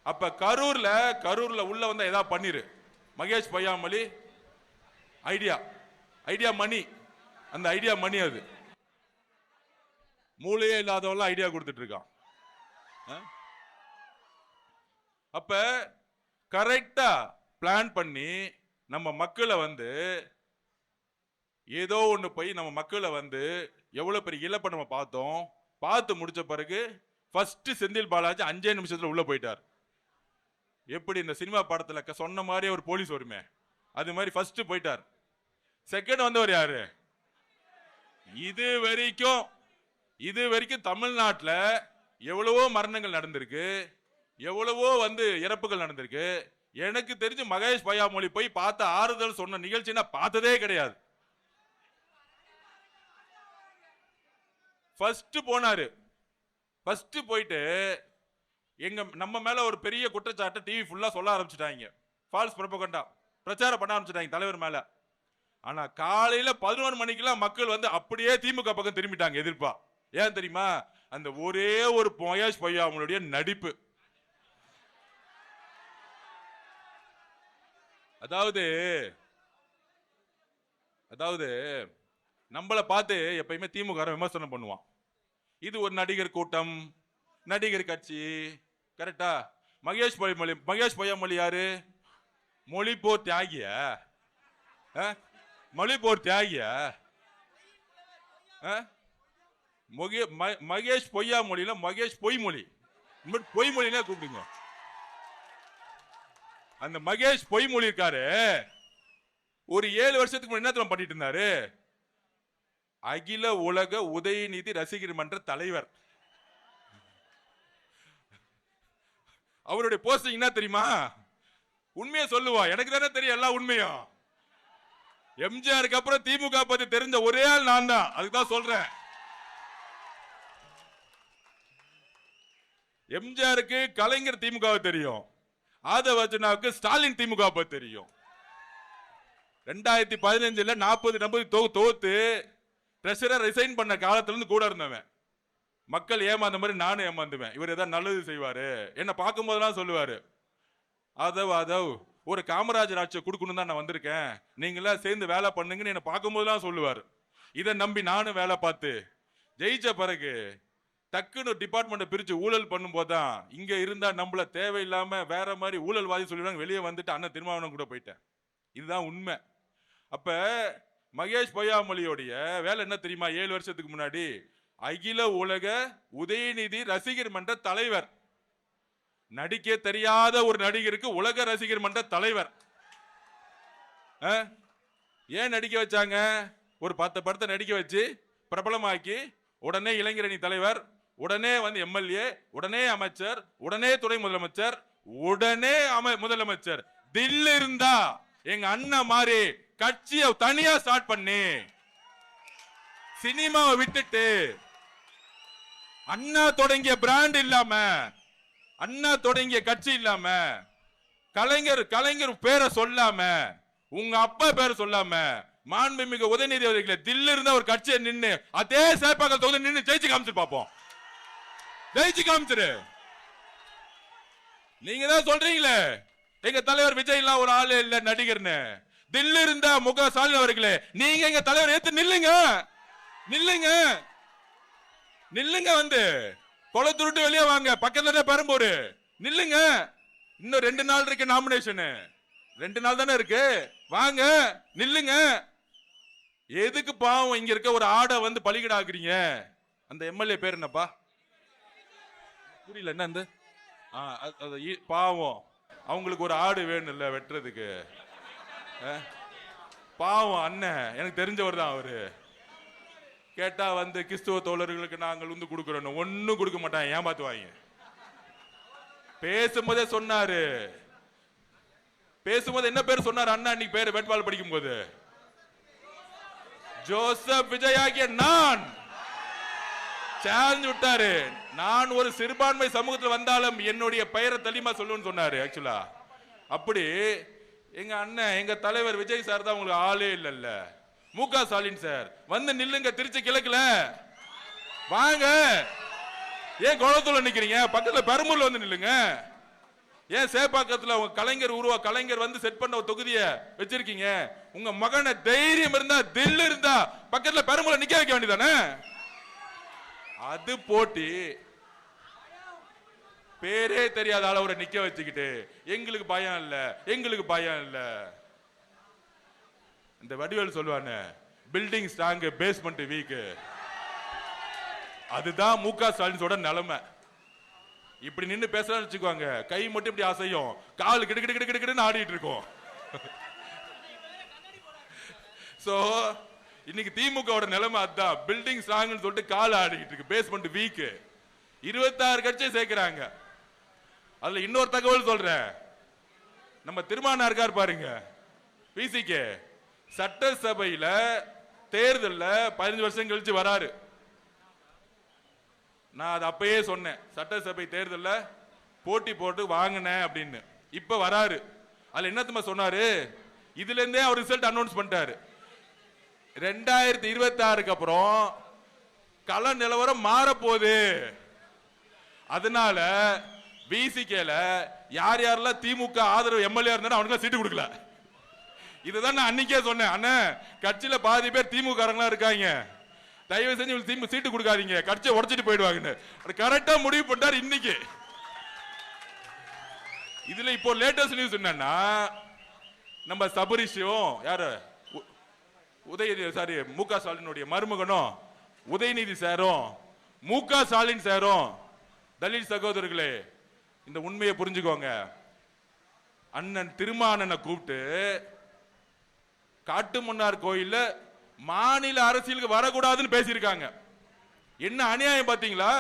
Speaker 1: அப்ப கரூர்ல உள்ள வந்தா ஏதாவது பண்ணிரு. மகேஷ் பொய்யாமொழி ஐடியா மணி, அந்த ஐடியா மணி, அது மூளையே இல்லாதவெல்லாம் ஐடியா கொடுத்துட்டு இருக்கான். அப்ப கரெக்டா பிளான் பண்ணி நம்ம மக்களை வந்து ஏதோ ஒண்ணு போய் நம்ம மக்களை வந்து எவ்வளவு பெரிய இழப்பை நம்ம பார்த்தோம். பார்த்து முடிச்ச பிறகு ஃபர்ஸ்ட் செந்தில் பாலாஜி 5 நிமிஷத்துல உள்ள போயிட்டார். எப்படி இந்த சினிமா படத்துல சொன்ன மாதிரி ஒரு போலீஸ் வருமே, அது மாதிரி ஃபர்ஸ்ட் போயிட்டார். செகண்ட் வந்தவர் யாரு? இது வரைக்கும் தமிழ்நாட்டில் எவ்வளவோ மரணங்கள் நடந்திருக்கு, எவ்வளவோ வந்து இறப்புகள் நடந்திருக்கு. எனக்கு தெரிஞ்சு மகேஷ் பொய்யாமொழி போய் பார்த்த ஆறுதல் சொன்ன நிகழ்ச்சினா பார்த்ததே கிடையாது. ஃபர்ஸ்ட் போனாரு. ஃபர்ஸ்ட் போயிட்டு நம்ம மேல ஒரு பெரிய குற்றச்சாட்டு டிவி ஃபுல்லா சொல்ல ஆரம்பிச்சுட்டாங்க. ஃபால்ஸ் ப்ரொபகண்டா பிரச்சாரம் பண்ண ஆரம்பிச்சுட்டாங்க தலைவர் மேல. ஆனா காலையில 11 மணிக்கெல்லாம் மக்கள் வந்து அப்படியே திமுக பக்கம் திரும்பிட்டாங்க எதிர்ப்பா. ஏன் தெரியுமா? அந்த ஒரே ஒரு மகேஷ் பொய்யாமலுடைய நடிப்பு. அதாவது அதாவது நம்மளை பார்த்து எப்பயுமே திமுக விமர்சனம் பண்ணுவான். இது ஒரு நடிகர் கூட்டம், நடிகர் கட்சி, கரெக்டா? மகேஷ் பொய்யாமொழி யாரு? மொழிப்போர் தியாகிய, மொழிப்போர் தியாகிய. மகேஷ் பொய்யாமொழியில மகேஷ் பொய்மொழி, பொய்மொழினே கூப்பிடுங்க. அந்த மகேஷ் பொய்மொழி இருக்காரு, ஒரு 7 வருஷத்துக்கு முன்னாடி என்ன பண்ணிட்டு இருந்தாரு? அகில உலக உதயநிதி ரசிகர் மன்ற தலைவர். அவருடைய போஸ்டிங் என்ன தெரியுமா? உண்மையை சொல்லுவா, எனக்கு தானே தெரியும் எல்லா உண்மையும். எம்ஜிஆருக்கு அப்புறம் திமுக பத்தி தெரிஞ்ச ஒரே ஆள் நான் தான், அதுதான் சொல்றேன். எம்ஜிஆருக்கு கலைஞர் திமுக தெரியும், ஆதவர்ஜனாவுக்கு ஸ்டாலின் திமுக பத்தி தெரியும். 2015 40 தோத்து ட்ரெஷரர் ரிசைன் பண்ண காலத்துல இருந்து கூட இருந்தவன். மக்கள் ஏமாந்த மாதிரி நானும் ஏமாந்துவேன். இவர் ஏதாவது நல்லது செய்வாரு, என்ன பார்க்கும் போதெல்லாம் சொல்லுவாரு, அதவ் ஒரு காமராஜர் ஆட்சியை கொடுக்கணும் தான் நான் வந்திருக்கேன், நீங்களா சேர்ந்து வேலை பண்ணுங்கன்னு என்ன பார்க்கும் போதெல்லாம் சொல்லுவாரு. இதை நம்பி நானும் வேலை பார்த்து ஜெயிச்ச பிறகு டக்குன்னு டிபார்ட்மெண்ட்டை பிரிச்சு ஊழல் பண்ணும் போதுதான் இங்க இருந்தா நம்மள தேவையில்லாம வேற மாதிரி ஊழல்வாதி சொல்லிடுவாங்க, வெளியே வந்துட்டு அண்ணன் திருமாவளவன் கூட போயிட்டேன். இதுதான் உண்மை. அப்ப மகேஷ் பொய்யாமொழியோடைய வேலை என்ன தெரியுமா? 7 வருஷத்துக்கு முன்னாடி அகில உலக உதயநிதி ரசிகர் மன்ற தலைவர். நடிக்க தெரியாத ஒரு நடிகருக்கு உலக ரசிகர் மன்ற தலைவர். ஏன் நடிக்க வச்சாங்க? ஒரு 10 படத்தை நடிக்க வச்சு பிரபலமாக்கி உடனே இளைஞரணி தலைவர், உடனே வந்து எம்எல்ஏ, உடனே அமைச்சர், உடனே துணை முதலமைச்சர், உடனே முதலமைச்சர். தில்லு இருந்தா எங்க அண்ணன் மாதிரி கட்சியை தனியா ஸ்டார்ட் பண்ணி சினிமாவை விட்டுட்டு அண்ணா தொடங்கிய பிராண்ட் இல்லாம, அண்ணா தொடங்கிய கட்சி இல்லாம, கலைஞர் பேரை சொல்லாம, உங்க அப்பா பேரை சொல்லாம, மாண்புமிகு உதயநிதி அவர்களை தில்லு இருந்த ஒரு கட்சியை நின்று அதே சேப்பாக்கல் தொகுதி நின்று ஜெயிச்சு காமிச்சு பார்ப்போம். ஜெயிச்சு காமிச்சிரு. நீங்க தான் சொல்றீங்களே எங்க தலைவர் விஜய் எல்லாம் ஒரு ஆளு இல்ல நடிகர்னு. தில்லு இருந்த முக ஸ்டாலின் அவர்களே, நீங்க எங்க தலைவர் ஏத்து நில்லுங்க, நில்லுங்க, நில்லுங்க. வந்து கொளத்துருட்டு வெளியே வாங்க, பக்கத்துல பெரம்பூர் நில்லுங்க. இன்னும் 2 நாள் இருக்கு நாமினேஷன், 2 நாள் தானே இருக்கு, வாங்க நில்லுங்க. எதுக்கு பாவம் இங்க இருக்க ஒரு ஆடை வந்து பலிகடாக்குறீங்க? அந்த எம்எல்ஏ பேர் என்னப்பா? புரியல. என்ன அந்த பாவம், அவங்களுக்கு ஒரு ஆடு வேணும் இல்ல வெட்டுறதுக்கு. பாவம் அண்ணன், எனக்கு தெரிஞ்சவர் தான் அவரு. கேட்டா வந்து கிறிஸ்துவ தோழர்களுக்கு நாங்கள் வந்து கொடுக்கிறோம், ஒன்னும் கொடுக்க மாட்டாங்க, ஏமாத்துவாங்க. பேசும்போதே சொன்னாரு, பேசும்போது என்ன பேர் சொன்னார் அண்ணா அன்னைக்கு பேரு வேட்பாளர் படிக்கும் போது? ஜோசப் விஜய் ஆகிய நான் சேலஞ்ச் விட்டாரு. நான் ஒரு சிறுபான்மை சமூகத்தில் வந்தாலும் என்னுடைய பெயரை தெளிவா சொல்லுன்னு சொன்னாரு. ஆக்சுவலா அப்படி எங்க அண்ணன், எங்க தலைவர் விஜய் சார் தான் உங்களுக்கு ஆளே இல்ல. முக ஸ்டாலின் சார் வந்து நில்லுங்க, திருச்சி கிழக்குல வாங்க. ஏன் குளத்தூர்ல நிக்கிறீங்க? பக்கத்துல பெரம்பூர்ல வந்து நில்லுங்க. ஏன் சேப்பாக்கத்துல உங்க கலைஞர் வந்து செட் பண்ண ஒரு தொகுதியை வச்சிருக்கீங்க? உங்க மகனை தைரியம் இருந்தா, தில்லு இருந்தா பக்கத்துல பெரம்பூர்ல நிக்க வைக்க வேண்டியதானே? அது போட்டி. பேரே தெரியாத அளவுல நிக்க வச்சுக்கிட்டு எங்களுக்கு பயம் இல்ல, எங்களுக்கு பயம் இல்ல. இந்த வடிவேல் சொல்லுவானே, பில்டிங் ஸ்ட்ராங் பேஸ்மெண்ட் வீக். அதுதான் முக ஸ்டாலினோட நிலைமை. இப்படி நின்று பேசலாம்னு வச்சுக்குவாங்க, கை மட்டும் இப்படி அசையும், கால் கிடு ஆடிட்டு இருக்கும். சோ இன்னைக்கு திமுக நிலைமை அதுதான், பில்டிங் ஸ்ட்ராங் சொல்லிட்டு கால் ஆடிட்டு இருக்கு, பேஸ்மெண்ட் வீக். 26 கட்சியை சேர்க்கிறாங்க. அதுல இன்னொரு தகவல் சொல்றேன், நம்ம திருமானா இருக்கார் பாருங்க, பிசிகே சட்டசபையில தேர்தல்ல 15 வருஷம் கழிச்சு வராரு. நான் அது அப்பயே சொன்னேன், சட்டசபை தேர்தல்ல போட்டி போட்டு வாங்கினேன் அப்படின்னு. இப்ப வராரு. அதுல என்ன சொன்னாரு? இதுல இருந்தே அவர் ரிசல்ட் அனௌன்ஸ் பண்ணிட்டாரு. 2026க்கு அப்புறம் கள நிலவரம் மாறப்போகுது. அதனால விசிகேல யார் யாரெல்லாம் திமுக ஆதரவு எம்எல்ஏ இருந்தாலும் அவனுக்கு சீட்டு கொடுக்கல. இதுதான் நான் அன்னைக்கே சொன்னேன், அண்ணன் கட்சியில பாதி பேர் திமுக இருக்காங்க, தயவு செஞ்சு சீட்டு கொடுக்காதீங்க, கட்சியை உடைச்சிட்டு போயிடுவாங்க. கரெக்டா முடிவு பண்ணாரு இன்னைக்கு. இதுல இப்போ லேட்டஸ்ட் நியூஸ் என்னன்னா, நம்ம சபரிஷும் யாரு மு.க. ஸ்டாலினுடைய மருமகனும் உதயநிதி சாரும் மு.க. ஸ்டாலின் சாரும், தலித் சகோதரர்களே இந்த உண்மையை புரிஞ்சுக்கோங்க, அண்ணன் திருமானனை கூப்பிட்டு காட்டுமன்னார் கோயில்ல மாநில அரசியலுக்கு வரக்கூடாதுன்னு பேசியிருக்காங்க. என்ன அநியாயம் பாத்தீங்களா?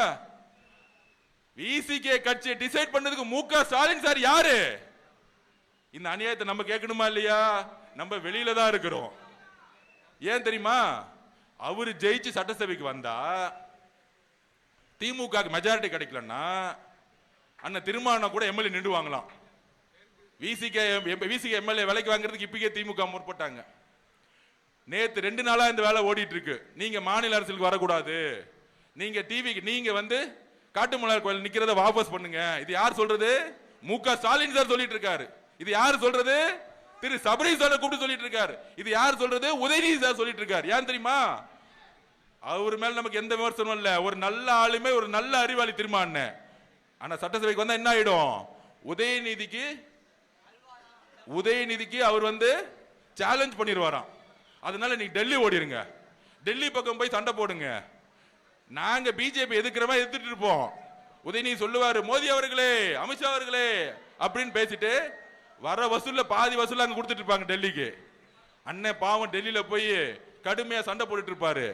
Speaker 1: விசிகே கட்சியை டிசைட் பண்ணதுக்கு மு.க. ஸ்டாலின் சார் யாரு? இந்த அநியாயத்தை நம்ம கேட்கணுமா இல்லையா? நம்ம வெளியில தான் இருக்கிறோம். ஏன் தெரியுமா? அவரு ஜெயிச்சு சட்டசபைக்கு வந்தா திமுக மெஜாரிட்டி கிடைக்கலன்னா அண்ணன் திருமாவளவன் கூட எம்எல்ஏ நின்றுவாங்களாம். விசிகே எம்எல்ஏ விலைக்கு வாங்குறதுக்கு இப்பயே திமுக முற்பட்டாங்க. நேத்து 2 நாளா இந்த வேலை ஓடிட்டு இருக்கு. நீங்க மாநில அரசுக்கு வரக்கூடாது, நீங்க டிவிக்கு நீங்க காட்டுமன்னார் கோயில் நிக்கிறத வாபஸ் பண்ணுங்க. இது யார் சொல்றது? மு.க. ஸ்டாலின் சார் சொல்லிட்டு இருக்காரு. இது யார் சொல்றது? திரு சபரீஷ் சார் கூப்பிட்டு சொல்லிட்டு இருக்காரு. இது யார் சொல்றது? உதயநிதி சார் சொல்லிட்டு இருக்காரு. ஏன் தெரியுமா? அவர் மேல நமக்கு எந்த விமர்சனம் இல்ல, ஒரு நல்ல ஆளுமே, ஒரு நல்ல அறிவாளி திருமான். ஆனா சட்டசபைக்கு வந்தா என்ன ஆயிடும்? உதயநிதிக்கு அவர் சேலஞ்ச் பண்ணிடுவாராம். அதனால நீங்க டெல்லி ஓடிருங்க, டெல்லி பக்கம் போய் சண்டை போடுங்க, நாங்க பிஜேபி எதிர்க்கிறவா எதிர்த்துட்டு இருப்போம். உதயநிதி சொல்லுவாரு, மோடி அவர்களே, அமித்ஷா அவர்களே அப்படின்னு பேசிட்டு வர வசூல்ல பாதி வசூல் அங்க கொடுத்துட்டு இருப்பாங்க டெல்லிக்கு. அண்ணன் பாவம் டெல்லியில போய் கடுமையா சண்டை போட்டுட்டு இருப்பாரு.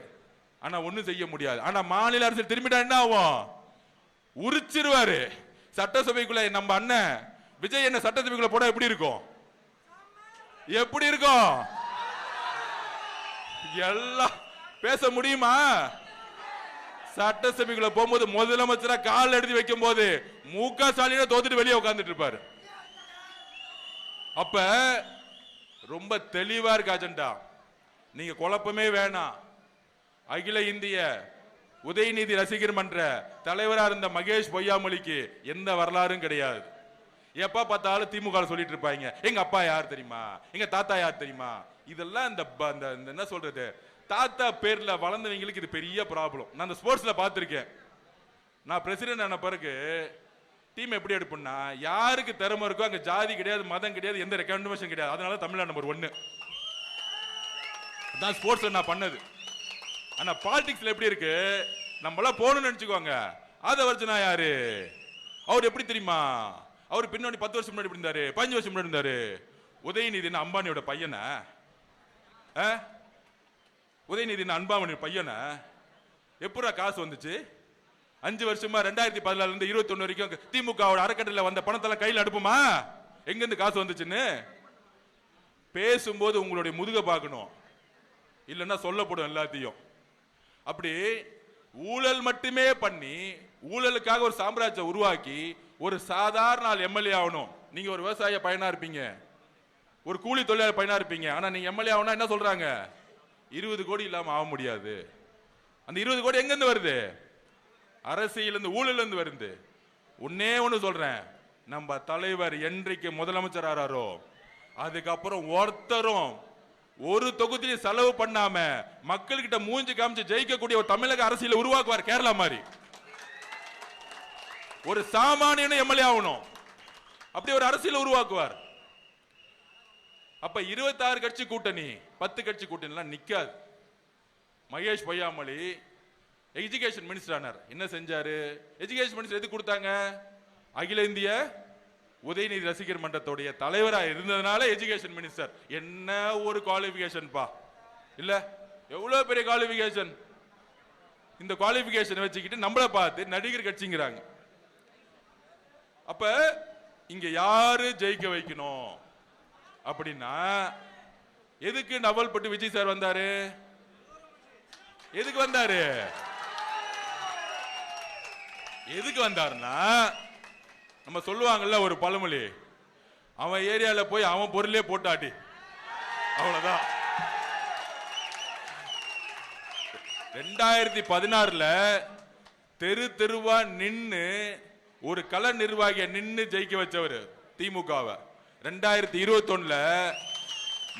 Speaker 1: ஆனா ஒண்ணும் செய்ய முடியாது. ஆனா மாநில அரசு திரும்பிட்டா என்ன ஆகும்? உரிச்சிருவாரு. சட்டசபைக்குள்ள நம்ம அண்ணன் விஜய் என்ன சட்டசபைக்குள்ள போட எப்படி இருக்கும்? எப்படி இருக்கும்? எல்லாம் பேச முடியுமா? சட்டசபைக்குள்ள போகும்போது முதலமைச்சரா கால் எடுத்து வைக்கும் போது மு.க. ஸ்டாலின் தோத்துட்டு வெளியே உட்கார்ந்துட்டு இருப்பாரு. அப்ப ரொம்ப தெளிவா இருக்கு அஜெண்டா. நீங்க குழப்பமே வேணாம். அகில இந்திய உதயநிதி ரசிகர் மன்ற தலைவரா இருந்த மகேஷ் பொய்யாமொழிக்கு எந்த வரலாறும் கிடையாது. எப்ப பார்த்தாலும் திமுக சொல்லிட்டு இருப்பாங்க, எங்க அப்பா யார் தெரியுமா, எங்க தாத்தா யார் தெரியுமா. இதெல்லாம் இந்த என்ன சொல்றது, தாத்தா பேர்ல வளர்ந்தவங்களுக்கு இது பெரிய ப்ராப்ளம். நான் இந்த ஸ்போர்ட்ஸ்ல பார்த்திருக்கேன். நான் பிரசிடென்ட் ஆன பிறகு டீம் எப்படி எடுப்பேன்னா, யாருக்கு திறமை இருக்கோ அங்க ஜாதி கிடையாது, மதம் கிடையாது, எந்த ரெக்கமெண்டேஷன் கிடையாது. அதனால தமிழ்நாடு நம்பர் 1 தான் ஸ்போர்ட்ஸ்ல நான் பண்ணது. ஆனா பாலிடிக்ஸ்ல எப்படி இருக்கு, நம்மளாம் போகணும்னு நினைச்சுக்கோங்க. ஆதவர்ஜனா யாரு? அவர் எப்படி தெரியுமா? அவர் பின்னாடி 10 வருஷம் முன்னாடி இருந்தாரு, 15 வருஷம் முன்னாடி இருந்தாரு. உதயநிதி அம்பானியோட பையனை, உதயநிதி அம்பானியோட பையனை எப்படா காசு வந்துச்சு? 5 வருஷமா 2014 இருந்து 21 வரைக்கும் திமுக அறக்கட்டளையில் வந்த பணத்தெல்லாம் கையில் அடுப்புமா? எங்க இருந்து காசு வந்துச்சுன்னு பேசும்போது உங்களுடைய முதுக பார்க்கணும், இல்லைன்னா சொல்லப்படும் எல்லாத்தையும். அப்படி ஊழல் மட்டுமே பண்ணி ஊழலுக்காக ஒரு சாம்ராஜ்யம் உருவாக்கி ஒரு சாதாரண ஆள் எம்எல்ஏ ஆகணும். நீங்க ஒரு விவசாய பையனா இருப்பீங்க, ஒரு கூலி தொழிலாளர் பையனா இருப்பீங்க. ஆனா நீங்க எம்எல்ஏ ஆகணும் என்ன சொல்றாங்க? 20 கோடி இல்லாம ஆக முடியாது. அந்த 20 கோடி எங்க இருந்து வருது? அரசியல் இருந்து, ஊழல் இருந்து வருது. ஒன்னே ஒண்ணு சொல்றேன், நம்ம தலைவர் என்றைக்கு முதலமைச்சர் ஆறாரோ அதுக்கப்புறம் ஒருத்தரும் ஒரு தொகுதியை செலவு பண்ணாம மக்கள்கிட்ட மூஞ்சி காமிச்சு ஜெயிக்கக்கூடிய ஒரு தமிழக அரசியல் உருவாக்குவார். கேரளா மாதிரி ஒரு சாமானியனும் எம்எல்ஏ ஆகணும், அப்படி ஒரு அரசியல் உருவாக்குவார். அப்ப 26 கட்சி கூட்டணி, 10 கட்சி கூட்டணி எல்லாம் நிக்காது. மகேஷ் பொய்யாமொழி எஜுகேஷன் மினிஸ்டர் ஆனார். என்ன செஞ்சாரு? எஜுகேஷன் மினிஸ்டர் எது கொடுத்தாங்க? அகில இந்திய உதயநிதி ரசிகர் மன்றத்துடைய தலைவராக இருந்ததுனால எஜுகேஷன் மினிஸ்டர். என்ன ஒரு குவாலிபிகேஷன் பா, இல்ல எவ்வளவு பெரிய குவாலிபிகேஷன். இந்த குவாலிபிகேஷன் வச்சுக்கிட்டு நம்மள பார்த்து நடிகர் கட்சிங்கிறாங்க. அப்ப இங்க யாரு ஜெயிக்க வைக்கணும் அப்படின்னா, எதுக்கு நவல்பட்டு விஜய் சார் வந்தாரு? எதுக்கு வந்தாரு? எதுக்கு வந்தாருன்னா, நம்ம சொல்லுவாங்கல்ல ஒரு பழமொழி, அவன் ஏரியால போய் அவன் பொருளே போட்டாட்டி, அவ்வளவுதான். 2016 தெரு தெருவா நின்னு ஒரு கள நிர்வாகிய நின்னு ஜெயிக்க வச்சவர் திமுகவை. 2021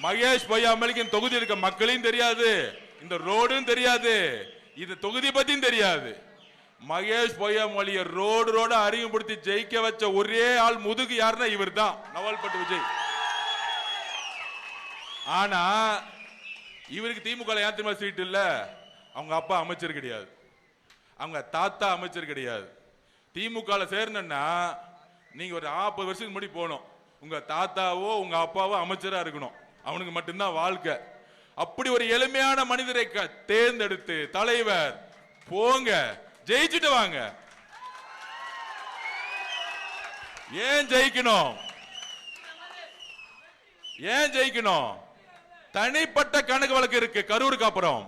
Speaker 1: மகேஷ் பொய்யாமலிக்கு தொகுதி இருக்க மக்களையும் தெரியாது, இந்த ரோடும் தெரியாது, இந்த தொகுதி பத்தியும் தெரியாது. மகேஷ் பொய்யாமொழிய ரோடு அறிமுகப்படுத்தி ஜெயிக்க வச்ச ஒரே ஆள் முதுகு யாருன்னா இவர் தான், நவல்பட்டு விஜய். ஆனா இவருக்கு திமுக ஏன் தெரியுமா சீட் இல்ல? அவங்க அப்பா அமைச்சர் கிடையாது, அவங்க தாத்தா அமைச்சர் கிடையாது. திமுக சேர்ந்தா நீங்க ஒரு 40 வருஷத்துக்கு முன்னாடி போகணும், உங்க தாத்தாவோ உங்க அப்பாவோ அமைச்சரா இருக்கணும், அவனுக்கு மட்டும்தான் வாழ்க்கை. அப்படி ஒரு எளிமையான மனிதரை தேர்ந்தெடுத்து தலைவர் போங்க, ஜெயிச்சுட்டு வாங்க. ஏன் ஜெயிக்கணும்? ஏன் ஜெயிக்கணும்? தனிப்பட்ட கணக்கு வழக்கு இருக்கு கரூருக்கு அப்புறம்.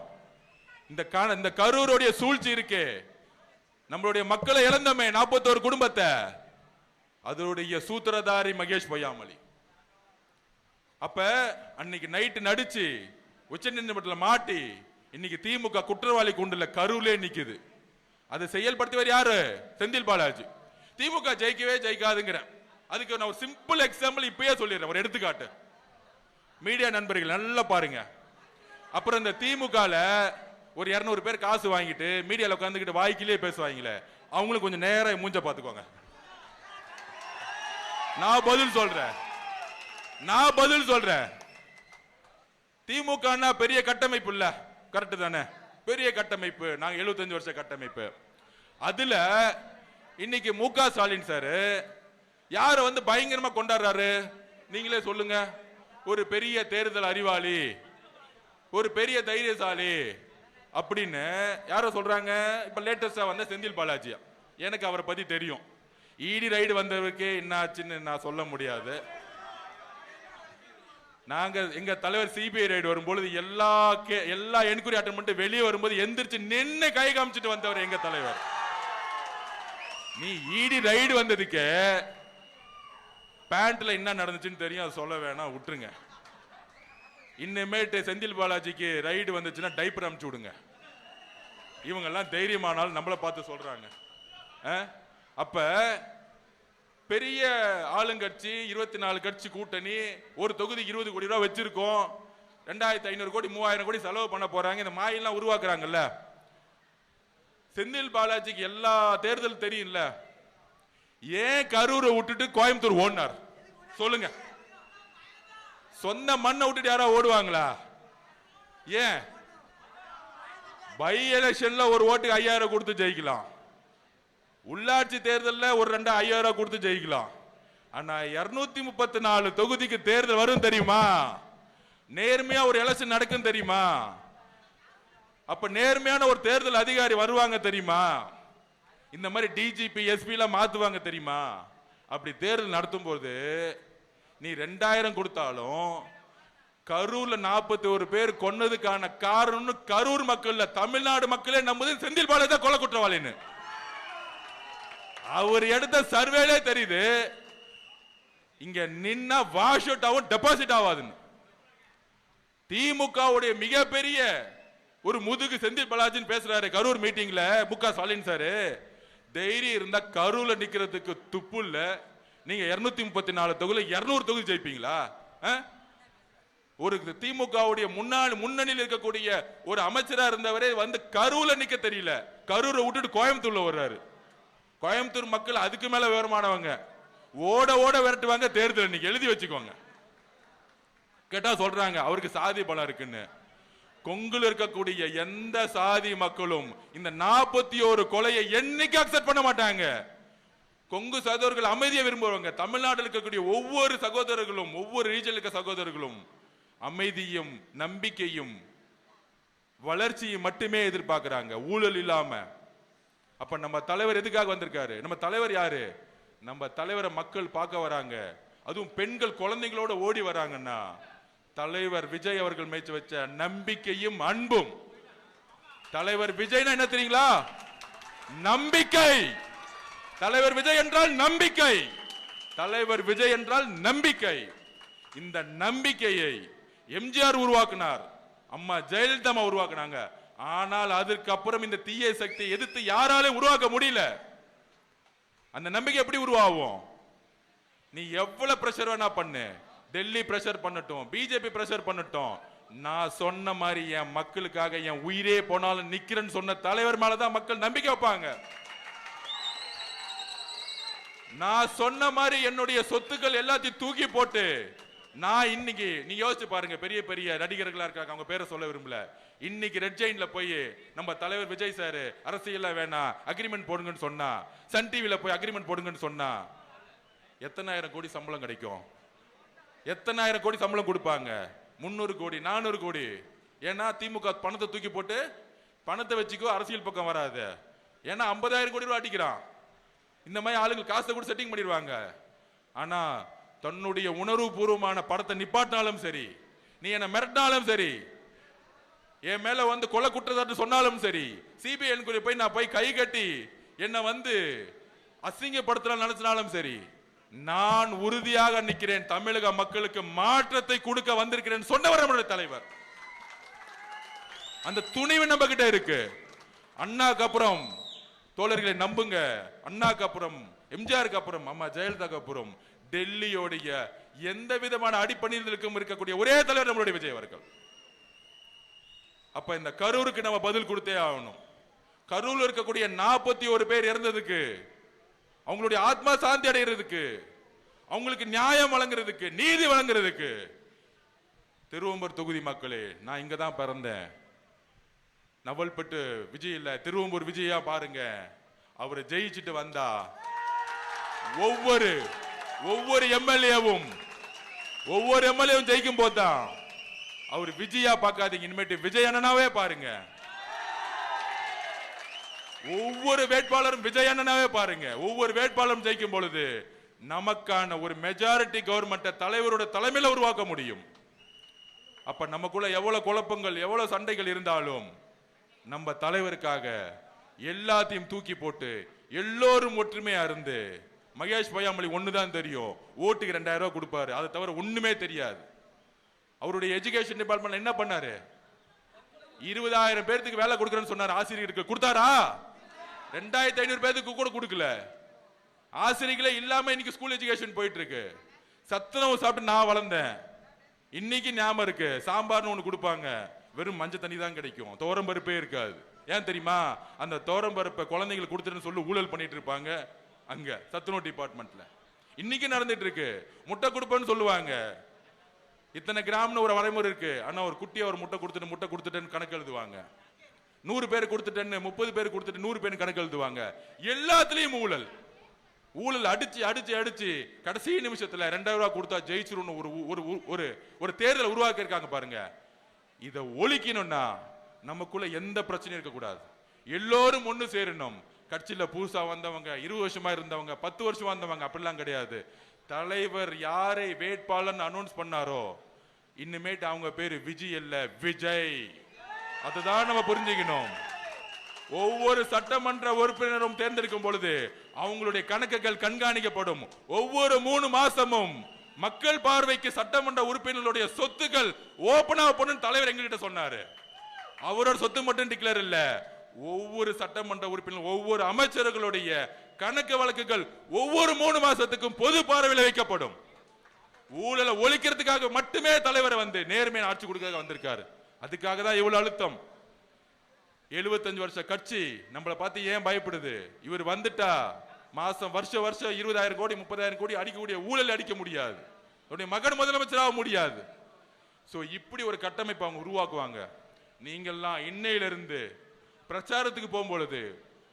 Speaker 1: இந்த கரூருடைய சூழ்ச்சி இருக்கு, நம்மளுடைய மக்களை இழந்தமே 41 குடும்பத்தை, அதனுடைய சூத்திரதாரி மகேஷ் பொய்யாமொழி. அப்ப அன்னைக்கு நைட்டு நடிச்சு உச்ச நீதிமன்றத்தில் மாட்டி இன்னைக்கு திமுக குற்றவாளி கூண்டுல கரூர்லே நிக்குது. அதை செயல்படுத்தியவர் யாரு? செந்தில் பாலாஜி. திமுக ஜெயிக்கவே ஜெயிக்காதுங்கிற அதுக்கு நான் ஒரு சிம்பிள் எக்ஸாம்பிள் இப்பயே சொல்லிடுறேன், ஒரு எடுத்துக்காட்டு. மீடியா நண்பர்கள் நல்லா பாருங்க. அப்புறம் இந்த திமுகல ஒரு 200 பேர் காசு வாங்கிட்டு மீடியால உட்காந்துக்கிட்டு வாய்க்கிலே பேசுவாங்களே, அவங்களும் கொஞ்சம் நேரம் மூஞ்ச பாத்துக்கோங்க. நான் பதில் சொல்றேன். திமுக பெரிய கட்டமைப்பு இல்ல, கரெக்ட் தானே? பெரிய கட்டமைப்பு, நாங்க 75 வருஷ கட்டமைப்பு. அதுல இன்னைக்கு முக ஸ்டாலின் சார் யார பயங்கரமா கொண்டாடுறாரு நீங்களே சொல்லுங்க. ஒரு பெரிய தேர்தல் அறிவாளி, ஒரு பெரிய தைரியசாலி அப்படின்னு யாரோ சொல்றாங்க. இப்ப லேட்டஸ்டா வந்த செந்தில் பாலாஜி, எனக்கு அவரை பத்தி தெரியும். இடி ரைடு வந்தவருக்கு என்ன ஆச்சுன்னு நான் சொல்ல முடியாது. நாங்க எங்க தலைவர் சிபிஐ ரைடு வரும்போது எல்லா என்கொயரி அட்டன் பண்ணிட்டு வெளியே வரும்போது எந்திரிச்சு நின்று கை காமிச்சிட்டு வந்தவர் எங்க தலைவர். நீ இடி ரைடு வந்ததுக்கு பேண்ட்ல என்ன நடந்துச்சுன்னு தெரியும், அது சொல்ல வேணாம், விட்டுருங்க. இன்னமேட்டு செந்தில் பாலாஜிக்கு ரைடு வந்துச்சுன்னா டைப்பர் அமுச்சு விடுங்க. இவங்க எல்லாம் தைரியமானாலும் நம்மளை பார்த்து சொல்றாங்க. அப்ப பெரிய ஆளுங்கட்சி 24 கட்சி கூட்டணி ஒரு தொகுதி 20 கோடி ரூபாய் வச்சிருக்கோம், 2500 கோடி 3000 கோடி செலவு பண்ண போறாங்க, இந்த மாயெல்லாம் உருவாக்குறாங்கல்ல. செந்தில் பாலாஜிக்கு எல்லா தேர்தல் தெரியும்ல, ஏன் கரூரை விட்டுட்டு கோயம்புத்தூர் ஓடினார் சொல்லுங்க? சொந்த மண்ணை விட்டுட்டு யாரா ஓடுவாங்களா? ஏன்? பை எலெக்ஷன்ல ஒரு ஓட்டுக்கு 5000 கொடுத்து ஜெயிக்கலாம், உள்ளாட்சி தேர்தலில் ஒரு 5000 கொடுத்து ஜெயிக்கலாம். ஆனா 234 தொகுதிக்கு தேர்தல் வரும் தெரியுமா? நேர்மையா ஒரு எலெக்ஷன் நடக்கும் தெரியுமா? அப்ப நேர்மையான ஒரு தேர்தல் அதிகாரி வருவாங்க தெரியுமா? இந்த மாதிரி டிஜிபி எஸ்பி எல்லாம் மாத்துவாங்க தெரியுமா? அப்படி தேர்தல் நடத்தும் போது நீ 2000 கொடுத்தாலும் கரூர்ல 41 பேர் கொன்னதுக்கான காரணம் கரூர் மக்கள், தமிழ்நாடு மக்களே நம்புது செந்தில் பாலாஜி தான் கொலை குற்றவாளின்னு. அவர் எடுத்த சர்வேலே தெரியுது, இங்க நின்னா வாஷ் அவுட் ஆகும், டெபாசிட் ஆகாதுன்னு. திமுகவுடைய மிகப்பெரிய ஒரு முதுகு செந்தில் பாலாஜின்னு பேசுறாரு கரூர் மீட்டிங்ல முக ஸ்டாலின் சார். தைரியம் இருந்தா கரூர்ல நிக்கிறதுக்கு துப்பு இல்ல. நீங்க 234 தொகுதியில 200 தொகுதி ஜெயிப்பீங்களா? ஒரு திமுகவுடைய முன்னணியில் இருக்கக்கூடிய ஒரு அமைச்சரா இருந்தவரே கரூர்ல நிக்க தெரியல, கரூரை விட்டுட்டு கோயம்புத்தூர்ல வர்றாரு. கோயம்புத்தூர் மக்கள் அதுக்கு மேல விவரமானவங்க, ஓட ஓட விரட்டுவாங்க. தேர்தல் இன்னைக்கு எழுதி வச்சுக்கோங்க. கேட்டா சொல்றாங்க அவருக்கு சாதி பலம் இருக்குன்னு. கொங்குல இருக்கக்கூடிய எந்த சாதி மக்களும் இந்த 41 கொலையை என்னைக்கு அக்செப்ட் பண்ண மாட்டாங்க. கொங்கு சகோதரர்கள் அமைதியை விரும்புவாங்க. தமிழ்நாட்டில் இருக்கக்கூடிய ஒவ்வொரு சகோதரர்களும், ஒவ்வொரு ரீஜனில் இருக்க சகோதரர்களும் அமைதியும் நம்பிக்கையும் வளர்ச்சியை மட்டுமே எதிர்பார்க்கிறாங்க, ஊழல் இல்லாம. அப்ப நம்ம தலைவர் எதுக்காக வந்திருக்காரு? நம்ம தலைவர் யாரு? நம்ம தலைவரை மக்கள் பார்க்க வராங்க, அதுவும் பெண்கள் குழந்தைகளோட ஓடி வராங்கன்னா தலைவர் விஜய் அவர்கள் மேய்ச்சி வச்ச நம்பிக்கையும் அன்பும். தலைவர் விஜய்னா என்ன தெரியுங்களா? நம்பிக்கை. தலைவர் விஜய் என்றால் நம்பிக்கை. தலைவர் விஜய் என்றால் நம்பிக்கை. இந்த நம்பிக்கையை எம்ஜிஆர் உருவாக்கினார், அம்மா ஜெயலலிதா உருவாக்குனாங்க. ஆனால் அதற்கு அப்புறம் இந்த தீய சக்தியை எதிர்த்து யாராலும் உருவாக்க முடியல. அந்த நம்பிக்கை எப்படி உருவாகும்? நீ எவ்வளவு பிரஷர் வேணா பண்ணு, டெல்லி பிரஷர் பண்ணட்டும், பிஜேபி பிரஷர் பண்ணட்டும், நான் சொன்ன மாதிரி என் மக்களுக்காக என் உயிரே போனாலும் நிக்கிறேன்னு சொன்ன தலைவர் மேலதான் மக்கள் நம்பிக்கை வைப்பாங்க. நான் சொன்ன மாதிரி என்னுடைய சொத்துக்கள் எல்லாத்தையும் தூக்கி போட்டு நான் இன்னைக்கு நீங்க யோசிச்சு பாருங்க, பெரிய பெரிய நடிகர்களா இருக்காங்க, அவங்க பேரை சொல்ல விரும்பல. இன்னைக்கு ரெட் ஜெயின்ல போய் நம்ம தலைவர் விஜய் சார் அரசியல்ல வேணாம் அக்ரிமெண்ட் போடுங்கன்னு சொன்னா, சன் டிவில போய் அக்ரிமெண்ட் போடுங்கன்னு சொன்னா எத்தனாயிரம் கோடி சம்பளம் கிடைக்கும்? எத்தனாயிரம் கோடி சம்பளம் கொடுப்பாங்க? 300 கோடி 400 கோடி. ஏன்னா திமுக பணத்தை தூக்கி போட்டு பணத்தை வச்சுக்கோ, அரசியல் பக்கம் வராது. ஏன்னா 50,000 கோடி ரூபாய் அடிக்கிறான். இந்த மாதிரி ஆளுங்க காசை கூட செட்டிங் பண்ணிடுவாங்க. ஆனா தன்னுடைய உணர்வு பூர்வமான படத்தை நிப்பாட்டினாலும் சரி, நீ என்ன மிரட்டினாலும் சரி, என் மேல வந்து கொலை குற்றச்சாட்டு சொன்னாலும் சரி, சிபிஐ என்கொயரி போய் நான் போய் கை கட்டி என்ன வந்து அசிங்கப்படுத்தலாம் நினைச்சினாலும் சரி, நான் உறுதியாக நிற்கிறேன். தமிழக மக்களுக்கு மாற்றத்தை கொடுக்க வந்திருக்கிறேன் சொன்னவர் நம்முடைய தலைவர். அந்த துணிவு நம்ம கிட்ட இருக்கு. அண்ணாக்கு அப்புறம் தோழர்களை நம்புங்க, அண்ணாக்கு அப்புறம் எம்ஜிஆருக்கு அப்புறம் அம்மா ஜெயலலிதாக்கு அப்புறம் டெல்லியோடைய எந்த விதமான அடிப்பணிகளுக்கும் இருக்கக்கூடிய ஒரே தலைவர் நம்மளுடைய விஜய் அவர்கள். அப்ப இந்த கரூருக்கு நம்ம பதில் கொடுத்தே ஆகணும். கரூர்ல இருக்கக்கூடிய 41 பேர் இறந்ததுக்கு, அவங்களுடைய ஆத்மா சாந்தி அடைகிறதுக்கு, அவங்களுக்கு நியாயம் வழங்குறதுக்கு, நீதி வழங்குறதுக்கு, திருவம்பூர் தொகுதி மக்களே, நான் இங்க தான் பிறந்தேன். நவல்பட்டு விஜய் இல்ல, திருவம்பூர் விஜயா பாருங்க. அவரை ஜெயிச்சுட்டு வந்தா ஒவ்வொரு எம்எல்ஏவும் ஜெயிக்கும் போதுதான் அவர் விஜயா பார்க்காதீங்க, இனிமேட்டு விஜய் அண்ணனாவே பாருங்க. ஒவ்வொரு வேட்பாளரும் விஜய் அண்ணனாவே பாருங்க. ஒவ்வொரு வேட்பாளரும் ஜெயிக்கும் பொழுது நமக்கான ஒரு மெஜாரிட்டி கவர்மெண்ட் தலைவரோட தலைமையில உருவாக்க முடியும். அப்ப நமக்குள்ள எவ்வளவு குழப்பங்கள் எவ்வளவு சண்டைகள் இருந்தாலும் நம்ம தலைவருக்காக எல்லாத்தையும் தூக்கி போட்டு எல்லோரும் ஒற்றுமையா இருந்து, மகேஷ் பொய்யாமொழி ஒண்ணுதான் தெரியும், ஓட்டுக்கு 2000 ரூபாய் கொடுப்பாரு, அதை தவிர ஒண்ணுமே தெரியாது. அவருடைய எஜுகேஷன் டிபார்ட்மெண்ட் என்ன பண்ணாரு? 20,000 பேருக்கு வேலை கொடுக்கறேன்னு சொன்னாரு. ஆசிரியருக்கு கொடுத்தாரா? 2,500 பேருக்கு கூட கொடுக்கல. ஆசிரியர்களே இல்லாம இன்னைக்கு ஸ்கூல் எஜுகேஷன் போயிட்டு இருக்கு. சத்துணவு சாப்பிட்டு நான் வளர்ந்தேன். இன்னைக்கு ஞாபகம் இருக்கு, சாம்பார்னு ஒண்ணு கொடுப்பாங்க, வெறும் மஞ்சள் தண்ணி தான் கிடைக்கும், தோரம் பருப்பே இருக்காது. ஏன் தெரியுமா? அந்த தோரம் பருப்பை குழந்தைங்களுக்கு கொடுத்துட்டு சொல்லி ஊழல் பண்ணிட்டு இருப்பாங்க அங்க சத்துணவு டிபார்ட்மெண்ட்ல. இன்னைக்கு நடந்துட்டு இருக்கு. முட்டை கொடுப்பேன்னு சொல்லுவாங்க, இத்தனை கிராம்னு ஒரு வரைமுறை இருக்கு. ஆனா ஒரு குட்டியை ஒரு முட்டை கொடுத்துட்டேன்னு கணக்கு எழுதுவாங்க. 100 பேர் கொடுத்துட்டேன்னு 30 பேர் கொடுத்துட்டு 100 பேர் கணக்கு எழுதுவாங்க. எல்லாத்துலயும் ஊழல் அடிச்சு கடைசி நிமிஷத்துல 2000 ரூபாய் கொடுத்தா ஜெயிச்சிரும் ஒரு தேர்தல் உருவாக்கி இருக்காங்க பாருங்க. இதை ஒழிக்கணும்னா நமக்குள்ள எந்த பிரச்சனையும் இருக்கக்கூடாது. எல்லோரும் ஒண்ணு சேரணும். கட்சியில புதுசா வந்தவங்க, 20 வருஷமா இருந்தவங்க, 10 வருஷமா வந்தவங்க அப்படிலாம் கிடையாது. தலைவர் யாரை வேட்பாளர் அனௌன்ஸ் பண்ணாரோ இனிமேட்டு அவங்க பேரு விஜய் இல்ல, விஜய். அதுதான் நம்ம புரிஞ்சுக்கணும். ஒவ்வொரு சட்டமன்ற உறுப்பினரும் தேர்ந்தெடுக்கும் பொழுது அவங்களுடைய கணக்குகள் கண்காணிக்கப்படும். ஒவ்வொரு 3 மாசமும் மக்கள் பார்வைக்கு சட்டமன்ற உறுப்பினர்களுடைய சொத்துக்கள் ஓபன் ஆகணும் தலைவர் எங்ககிட்ட சொன்னாரு. அவரோட சொத்து மட்டும் டிக்ளேர் இல்ல, ஒவ்வொரு சட்டமன்ற உறுப்பினர் ஒவ்வொரு அமைச்சர்களுடைய கணக்கு வழக்குகள் ஒவ்வொரு 3 மாசத்துக்கும் பொது பார்வையில் வைக்கப்படும். ஊழலை ஒழிக்கிறதுக்காக மட்டுமே தலைவர் வந்து நேர்மையான ஆட்சி கொடுக்க வந்திருக்காரு. அதுக்காக தான் இவ்வளவு அழுத்தம். 75 வருஷ கட்சி நம்மளை பார்த்து ஏன் பயப்படுது? இவர் வந்துட்டா மாசம் வருஷம் 20,000 கோடி 30,000 கோடி அடிக்கக்கூடிய ஊழல் அடிக்க முடியாது. அவருடைய மகன் முதலமைச்சராக முடியாது. சோ இப்படி ஒரு கட்டமைப்பு அவங்க உருவாக்குவாங்க. நீங்கள்லாம் இன்னையிலிருந்து பிரச்சாரத்துக்கு போகும்பொழுது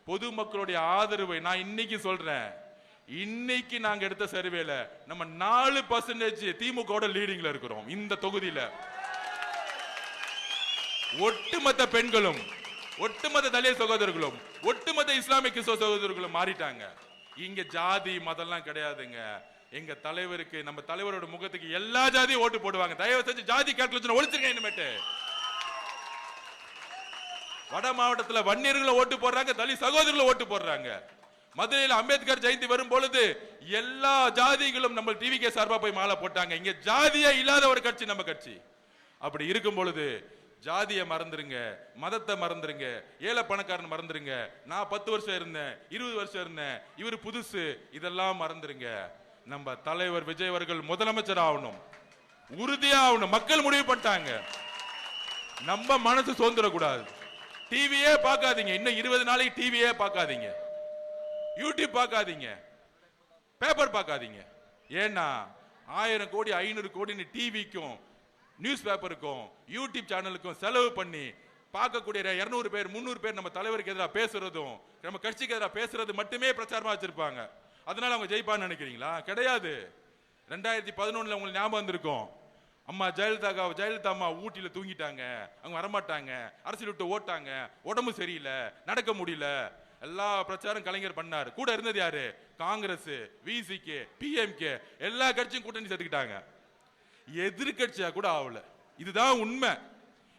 Speaker 1: பொதுமக்களுடைய ஆதரவை நான் இன்னைக்கு சொல்றேன். இன்னைக்கு நாங்க எடுத்த சர்வேல நம்ம 4% திமுக லீடிங்ல இருக்கிறோம். இந்த தொகுதியில ஒட்டுமொத்த பெண்களும், ஒட்டுமொத்த தலித் சகோதரர்களும், ஒட்டுமொத்த இஸ்லாமிய கிறிஸ்தவ சகோதரர்களும் மாறிட்டாங்க. இங்க ஜாதி மதம்லாம் கிடையாதுங்க. எங்க தலைவருக்கு, நம்ம தலைவரோட முகத்துக்கு எல்லா ஜாதியும் ஓட்டு போடுவாங்க. தயவு செஞ்சு ஜாதி கால்குலேஷன் ஒழிச்சிருங்க. இனிமேட்டு வட மாவட்டத்தில் வன்னியர்களை ஓட்டு போடுறாங்க, தலித் சகோதரர்களை ஓட்டு போடுறாங்க. மதுரையில் அம்பேத்கர் ஜெயந்தி வரும் பொழுது எல்லா ஜாதிகளும் நம்ம டிவிகே சார்பா போய் மாலை போட்டாங்க. இங்க ஜாதியே இல்லாத ஒரு கட்சி நம்ம கட்சி. அப்படி இருக்கும் பொழுது ஜாதியை மறந்துருங்க, மதத்தை மறந்துருங்க, ஏழை பணக்காரன் மறந்துருங்க. நான் 10 வருஷம் இருந்தேன், 20 வருஷம் இருந்தேன், இவர் புதுசு, இதெல்லாம் மறந்துருங்க. நம்ம தலைவர் விஜய் அவர்கள் முதலமைச்சர் ஆகணும், உறுதியா ஆகணும். மக்கள் முடிவு பண்ணிட்டாங்க. நம்ம மனசு சோர்ந்துடக்கூடாது. டிவியே பார்க்காதீங்க, இன்னும் 20 நாளைக்கு டிவியே பார்க்காதீங்க, யூடியூப் பார்க்காதீங்க, பேப்பர் பார்க்காதீங்க. ஏன்னா 1000 கோடி 500 கோடி டிவிக்கும் நியூஸ் பேப்பருக்கும் யூடியூப் சேனலுக்கும் செலவு பண்ணி பார்க்கக்கூடிய 200 பேர் 300 பேர் நம்ம தலைவருக்கு எதிராக பேசுறதும் நம்ம கட்சிக்கு எதிராக பேசுறது மட்டுமே பிரச்சாரமா வச்சிருப்பாங்க. அதனால அவங்க ஜெயிப்பான்னு நினைக்கிறீங்களா? கிடையாது. 2011 உங்களுக்கு ஞாபகம் வந்திருக்கும், அம்மா ஜெயலலிதா அம்மா ஊட்டியில தூங்கிட்டாங்க, அவங்க வரமாட்டாங்க, அரசியல் விட்டு ஓட்டாங்க, உடம்பு சரியில்லை, நடக்க முடியல, எல்லா பிரச்சாரம் கலைஞர் பண்ணாரு. கூட இருந்தது யாரு? காங்கிரஸ், விசிகே, பிஎம்கே, எல்லா கட்சியும் கூட்டணி சேர்த்துக்கிட்டாங்க. எதிர்கட்சியா கூட ஆகல. இதுதான் உண்மை,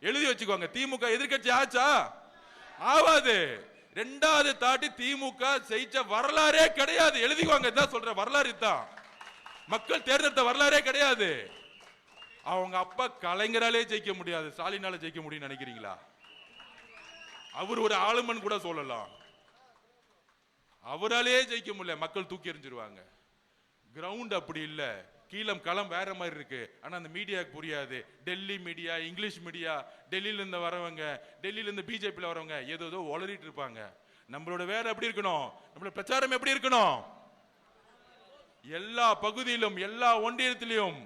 Speaker 1: எழுதி வச்சுக்கோங்க. திமுக எதிர்கட்சி ஆச்சா? ஆவாது. 2வது தாட்டி திமுக ஜெயிச்ச வரலாறே கிடையாது. எழுதிக்கோங்க, இதான் சொல்ற வரலாறு தான். மக்கள் தேர்ந்தெடுத்த வரலாறே கிடையாது. அவங்க அப்பா கலைஞராலே ஜெயிக்க முடியாது, ஸ்டாலினால ஜெயிக்க முடியும் நினைக்கிறீங்களா? அவர் ஒரு ஆளுமன் கூட சொல்லலாம், அவராலே ஜெயிக்க முடியல. மக்கள் தூக்கி எறிஞ்சிருவாங்க. கிரவுண்ட் அப்படி இல்ல, கீழம் களம் வேற மாதிரி இருக்கு. ஆனா அந்த மீடியாவுக்கு புரியாது. டெல்லி மீடியா, இங்கிலீஷ் மீடியா, டெல்லியில இருந்து வரவங்க, டெல்லியில இருந்து பிஜேபியில் வரவங்க ஏதோ உளறிட்டு இருப்பாங்க. நம்மளோட வேலை எப்படி இருக்கணும்? நம்மளோட பிரச்சாரம் எப்படி இருக்கணும்? எல்லா பகுதியிலும் எல்லா ஒன்றியத்திலும்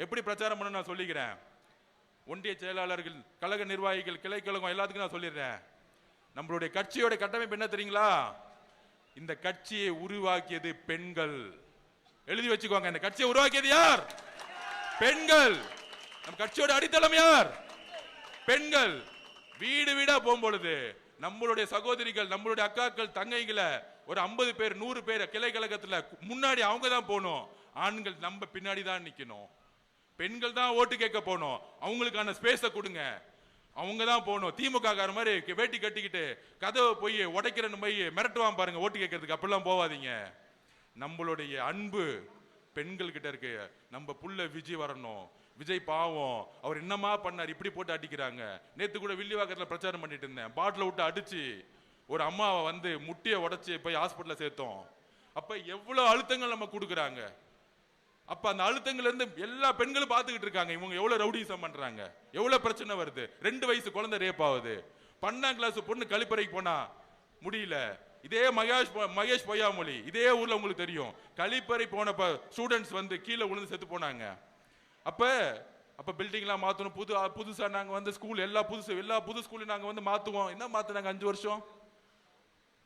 Speaker 1: எப்படி பிரச்சாரம் பண்ண நான் சொல்லிக்கிறேன். ஒன்றிய செயலாளர்கள், கழக நிர்வாகிகள், கிளை கழகம் எல்லாத்துக்கும் நான் சொல்லிடுறேன். நம்மளுடைய கட்சியோட கட்டமைப்பு என்ன தெரியுங்களா? இந்த கட்சியை உருவாக்கியது பெண்கள். எழுதி வச்சுக்கோங்க, இந்த கட்சியை உருவாக்கியது யார்? பெண்கள். நம்ம கட்சியோட அடித்தளம் யார்? பெண்கள். வீடு வீடா போகும்பொழுது நம்மளுடைய சகோதரிகள், நம்மளுடைய அக்காக்கள், தங்கைகளை ஒரு 50 பேர் 100 பேர் கிளை கழகத்துல முன்னாடி அவங்க தான் போகணும். ஆண்கள் நம்ம பின்னாடி தான் நிக்கணும். பெண்கள் தான் ஓட்டு கேட்க போகணும். அவங்களுக்கான ஸ்பேஸை கொடுங்க, அவங்க தான் போகணும். திமுக கார மாதிரி வேட்டி கட்டிக்கிட்டு கதவை போய் உடைக்கிறன்னு போய் மிரட்டுவான் பாருங்க ஓட்டு கேட்கறதுக்கு, அப்படிலாம் போவாதீங்க. நம்மளுடைய அன்பு பெண்கள் கிட்ட இருக்கு. நம்ம புள்ள விஜய் வரணும். விஜய் பாவம், அவர் என்னமா பண்ணார், இப்படி போட்டு அடிக்கிறாங்க. நேத்து கூட வில்லிவாக்கத்தில் பிரச்சாரம் பண்ணிட்டு இருந்தேன். பாட்டில் விட்டு அடிச்சு ஒரு அம்மாவை வந்து முட்டியை உடைச்சு போய் ஹாஸ்பிட்டல சேர்த்தோம். அப்ப எவ்வளவு அழுத்தங்கள் நம்ம கொடுக்குறாங்க. அப்ப அந்த அழுத்தங்கள் இருந்து எல்லா பெண்களும் பார்த்துக்கிட்டு இருக்காங்க. இவங்க எவ்வளவு ரவுடிசம் பண்றாங்க, எவ்வளவு பிரச்சனை வருது. 2 வயசு குழந்தை ரேப் ஆகுது. 12ஆம் கிளாஸ் பொண்ணு கழிப்பறைக்கு போனா முடியல. இதே மகேஷ் பொய்யாமொழி, இதே ஊர்ல உங்களுக்கு தெரியும். கழிப்பறை போனப்ப ஸ்டூடெண்ட்ஸ் வந்து கீழே விழுந்து செத்து போனாங்க. அப்ப பில்டிங் எல்லாம் மாத்தணும். புதுசா நாங்க வந்து ஸ்கூல் எல்லா புது ஸ்கூல் நாங்க வந்து மாத்துவோம். என்ன மாத்தினாங்க? 5 வருஷம்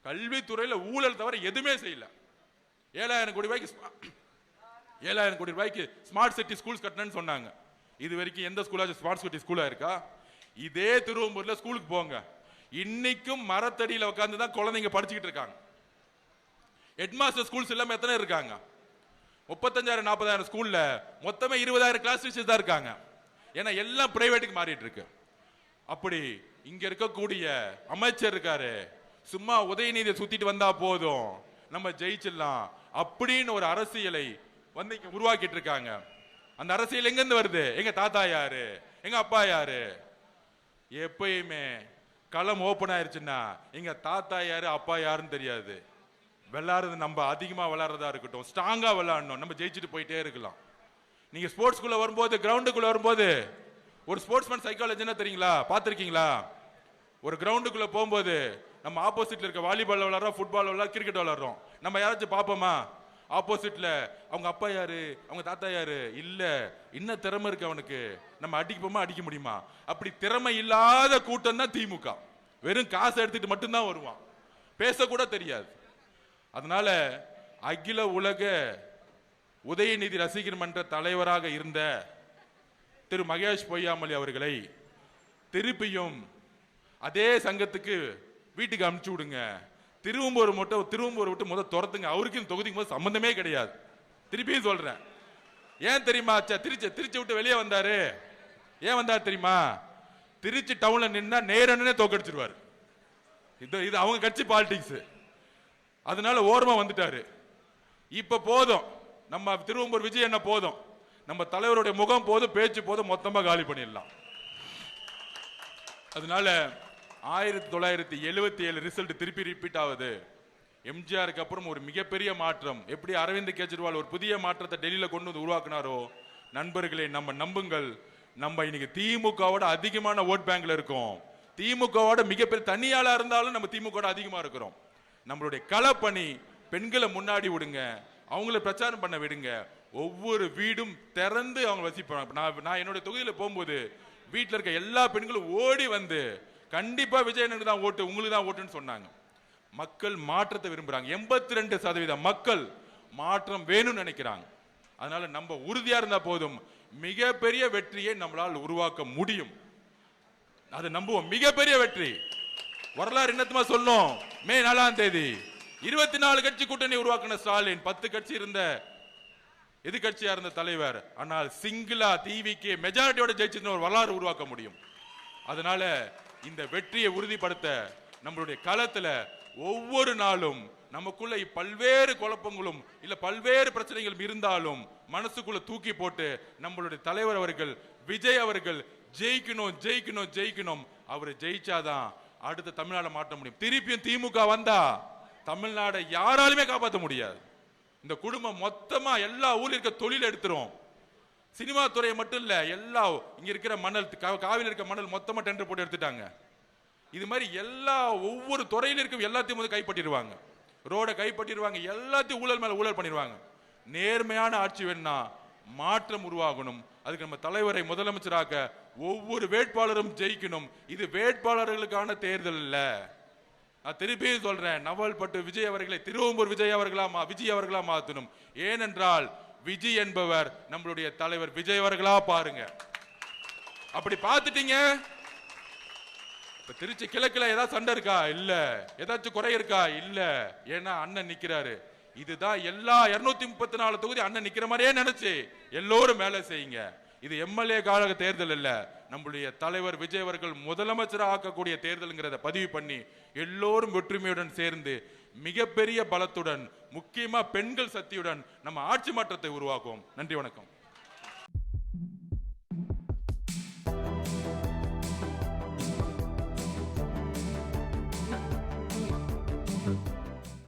Speaker 1: கல்வித்துறையில ஊழல் தவிர எதுவுமே செய்யல. 7000 கோடி ரூபாய்க்கு ஸ்மார்ட் சிட்டி ஸ்கூல்ஸ் கட்டணும்னு சொன்னாங்க. இது வரைக்கும் எந்த ஸ்கூலாச்சும் ஸ்மார்ட் சிட்டி ஸ்கூலா இருக்கா? இதே திருவம்பூர்ல ஸ்கூலுக்கு போங்க, இன்னைக்கும் மரத்தடியில உட்கார்ந்து தான் குழந்தைங்க படிச்சுக்கிட்டு இருக்காங்க. ஹெட்மாஸ்டர் ஸ்கூல்ஸ் இல்லாம எத்தனை இருக்காங்க? 35,000-40,000 ஸ்கூல்ல மொத்தமே 20,000 கிளாஸ் டீச்சர்ஸ் தான் இருக்காங்க. ஏன்னா எல்லாம் பிரைவேட்டுக்கு மாறிட்டு இருக்கு. அப்படி இங்க இருக்கக்கூடிய அமைச்சர் இருக்காரு, சும்மா உதயநிதியை சுத்திட்டு வந்தா போதும் நம்ம ஜெயிச்சிடலாம் அப்படின்னு ஒரு அரசியலை வந்து இங்க உருவாக்கிட்டு இருக்காங்க. அந்த அரசியல் எங்க இருந்து வருது? எங்க தாத்தா யாரு, எங்க அப்பா யாரு? எப்பயுமே களம் ஓபன் ஆயிருச்சுன்னா எங்க தாத்தா யாரு அப்பா யாருன்னு தெரியாது. விளையாடுறது நம்ம அதிகமா விளையாடுறதா இருக்கட்டும், ஸ்ட்ராங்கா விளையாடணும், நம்ம ஜெயிச்சுட்டு போயிட்டே இருக்கலாம். நீங்க ஸ்போர்ட்ஸ்குள்ள வரும்போது, கிரவுண்டுக்குள்ள வரும்போது ஒரு ஸ்போர்ட்ஸ்மேன் சைக்காலஜி என்ன தெரியுங்களா? பார்த்திருக்கீங்களா? ஒரு கிரவுண்டுக்குள்ள போகும்போது நம்ம ஆப்போசிட்ல இருக்க வாலிபால் விளையாடுறோம், ஃபுட்பால் விளையாடுறோம், கிரிக்கெட் விளையாடுறோம். நம்ம யாராச்சும் பார்ப்போமா? ஆப்போசிட்ல அவங்க அப்பா யாரு, அவங்க தாத்தா யாரு? இல்ல, என்ன திறமை இருக்கு அவனுக்கு, நம்ம அடிக்கப்போமா அடிக்க முடியுமா? அப்படி திறமை இல்லாத கூட்டம் தான் திமுக. வெறும் காசு எடுத்துட்டு மட்டும்தான் வருவான், பேசக்கூட தெரியாது. அதனால அகில உலக உதயநிதி ரசிகர் மன்ற தலைவராக இருந்த திரு மகேஷ் பொய்யாமொழி அவர்களை திருப்பியும் அதே சங்கத்துக்கு வீட்டுக்கு அனுப்பிச்சு விடுங்க. திருவம்பூர் விட்டு முதல் துரத்துங்க. அவருக்கு இந்த தொகுதிக்கு முதல் சம்பந்தமே கிடையாது. திருப்பியும் சொல்றேன். ஏன் தெரியுமா? திருச்சி விட்டு வெளியே வந்தாரு. ஏன் வந்தார் தெரியுமா? திருச்சி டவுன்ல நின்னா நேரனே தோக்கடிச்சிருவாரு. இது அவங்க கட்சி பாலிடிக்ஸ். அதனால ஓரமா வந்துட்டாரு. இப்ப போதும், நம்ம திருவம்பூர் விஜய் என்ன போதும், நம்ம தலைவருடைய முகம் போதும், பேச்சு போதும், மொத்தமா காலி பண்ணிடலாம். அதனால 1977 ரிசல்ட் திருப்பி ரிப்பீட் ஆகுது. எம்ஜிஆருக்கு அப்புறம் ஒரு மிகப்பெரிய மாற்றம். எப்படி அரவிந்த் கெஜ்ரிவால் ஒரு புதிய மாற்றத்தை டெல்லியில கொண்டு வந்து உருவாக்குனாரோ, நண்பர்களே நம்ம நம்புங்கள், நம்ம இன்னைக்கு திமுகவோட அதிகமான ஓட் பேங்க்ல இருக்கோம். திமுகவோட மிகப்பெரிய தனியாளா இருந்தாலும் நம்ம திமுக அதிகமா இருக்கிறோம். நம்மளுடைய களப்பணி, பெண்களை முன்னாடி விடுங்க, அவங்கள பிரச்சாரம் பண்ண விடுங்க, ஒவ்வொரு வீடும் திறந்து அவங்க வசிப்பாங்க. நான் என்னுடைய தொகுதியில் போகும்போது வீட்டில் இருக்க எல்லா பெண்களும் ஓடி வந்து கண்டிப்பா விஜயனுக்கு தான் ஓட்டு, உங்களுக்கு தான் ஓட்டுன்னு சொன்னாங்க. மக்கள் மாற்றத்தை விரும்புறாங்க. 82% மக்கள் மாற்றம் வேணும்னு நினைக்கிறாங்க. அதனால நம்ம உறுதியா இருந்தா போதும், மிகப்பெரிய வெற்றியை நம்மளால் உருவாக்க முடியும். அதை நம்புவோம். மிகப்பெரிய வெற்றி. வரலாறு என்னத்துமா சொல்லும், மே 4ஆம் தேதி 24 கட்சி கூட்டணி உருவாக்கின ஸ்டாலின், 10 கட்சி இருந்த எதிர்கட்சியா இருந்த தலைவர், ஆனால் சிங்கிளா டிவிக்கு மெஜாரிட்டியோட ஜெயிச்சு ஒரு வரலாறு உருவாக்க முடியும். அதனால இந்த வெற்றியை உறுதிப்படுத்த நம்மளுடைய களத்துல ஒவ்வொரு நாளும் நமக்குள்ள பல்வேறு குழப்பங்களும் இல்ல பல்வேறு பிரச்சனைகளும் இருந்தாலும் மனசுக்குள்ள தூக்கி போட்டு நம்மளுடைய தலைவர் அவர்கள் விஜய் அவர்கள் ஜெயிக்கணும் ஜெயிக்கணும் ஜெயிக்கணும். அவர் ஜெயிச்சாதான் அடுத்த தமிழ்நாடு மாற்ற முடியும். திருப்பியும் திமுக வந்தா தமிழ்நாடை யாராலுமே காப்பாற்ற முடியாது. இந்த குடும்பம் மொத்தமா எல்லா ஊர்ல இருக்க தொழில் எடுத்துரும். சினிமா துறையை மட்டும் இல்ல, எல்லா இங்க இருக்கிற மணல், காவிரி இருக்க மணல் மொத்தமா டெண்டர் போட்டு எடுத்துட்டாங்க. இது மாதிரி எல்லா ஒவ்வொரு துறையில இருக்கும் எல்லாத்தையும் வந்து கைப்பற்றிடுவாங்க, ரோட கைப்பற்றிடுவாங்க, எல்லாத்தையும் ஊழல் மேல ஊழல் பண்ணிடுவாங்க. நேர்மையான ஆட்சி வேணும்னா மாற்றம் உருவாகணும். அதுக்கு நம்ம தலைவரை முதலமைச்சராக ஒவ்வொரு வேட்பாளரும் ஜெயிக்கணும். இது வேட்பாளர்களுக்கான தேர்தல் இல்ல. நான் திருப்பி சொல்றேன், நவல்பட்டு விஜய் அவர்களை திருவம்பூர் விஜய் அவர்களா மாற்றணும். ஏனென்றால் விஜய் என்பவர் நம்மளுடைய தலைவர் விஜய் அவர்களா பாருங்க. அப்படி பார்த்துட்டீங்க. இப்ப திருச்சி கிழக்குல ஏதாவது சண்டை இருக்கா? இல்ல. ஏதாச்சும் குறை இருக்கா? இல்ல. ஏன்னா அண்ணன் நிக்கிறாரு. இதுதான் எல்லா 234 தொகுதி அண்ணன் நிக்கிற மாதிரியே நினைச்சு எல்லோரும் மேல செய்யுங்க. இது எம்எல்ஏ கால தேர்தல் இல்ல, நம்முடைய தலைவர் விஜய் அவர்கள் முதலமைச்சராக ஆக்கக்கூடிய தேர்தல்ங்கிறத பதிவு பண்ணி எல்லோரும் ஒற்றுமையுடன் சேர்ந்து மிகப்பெரிய பலத்துடன், முக்கியமா பெண்கள் சக்தியுடன் நம்ம ஆட்சி மாற்றத்தை உருவாக்குவோம். நன்றி, வணக்கம்.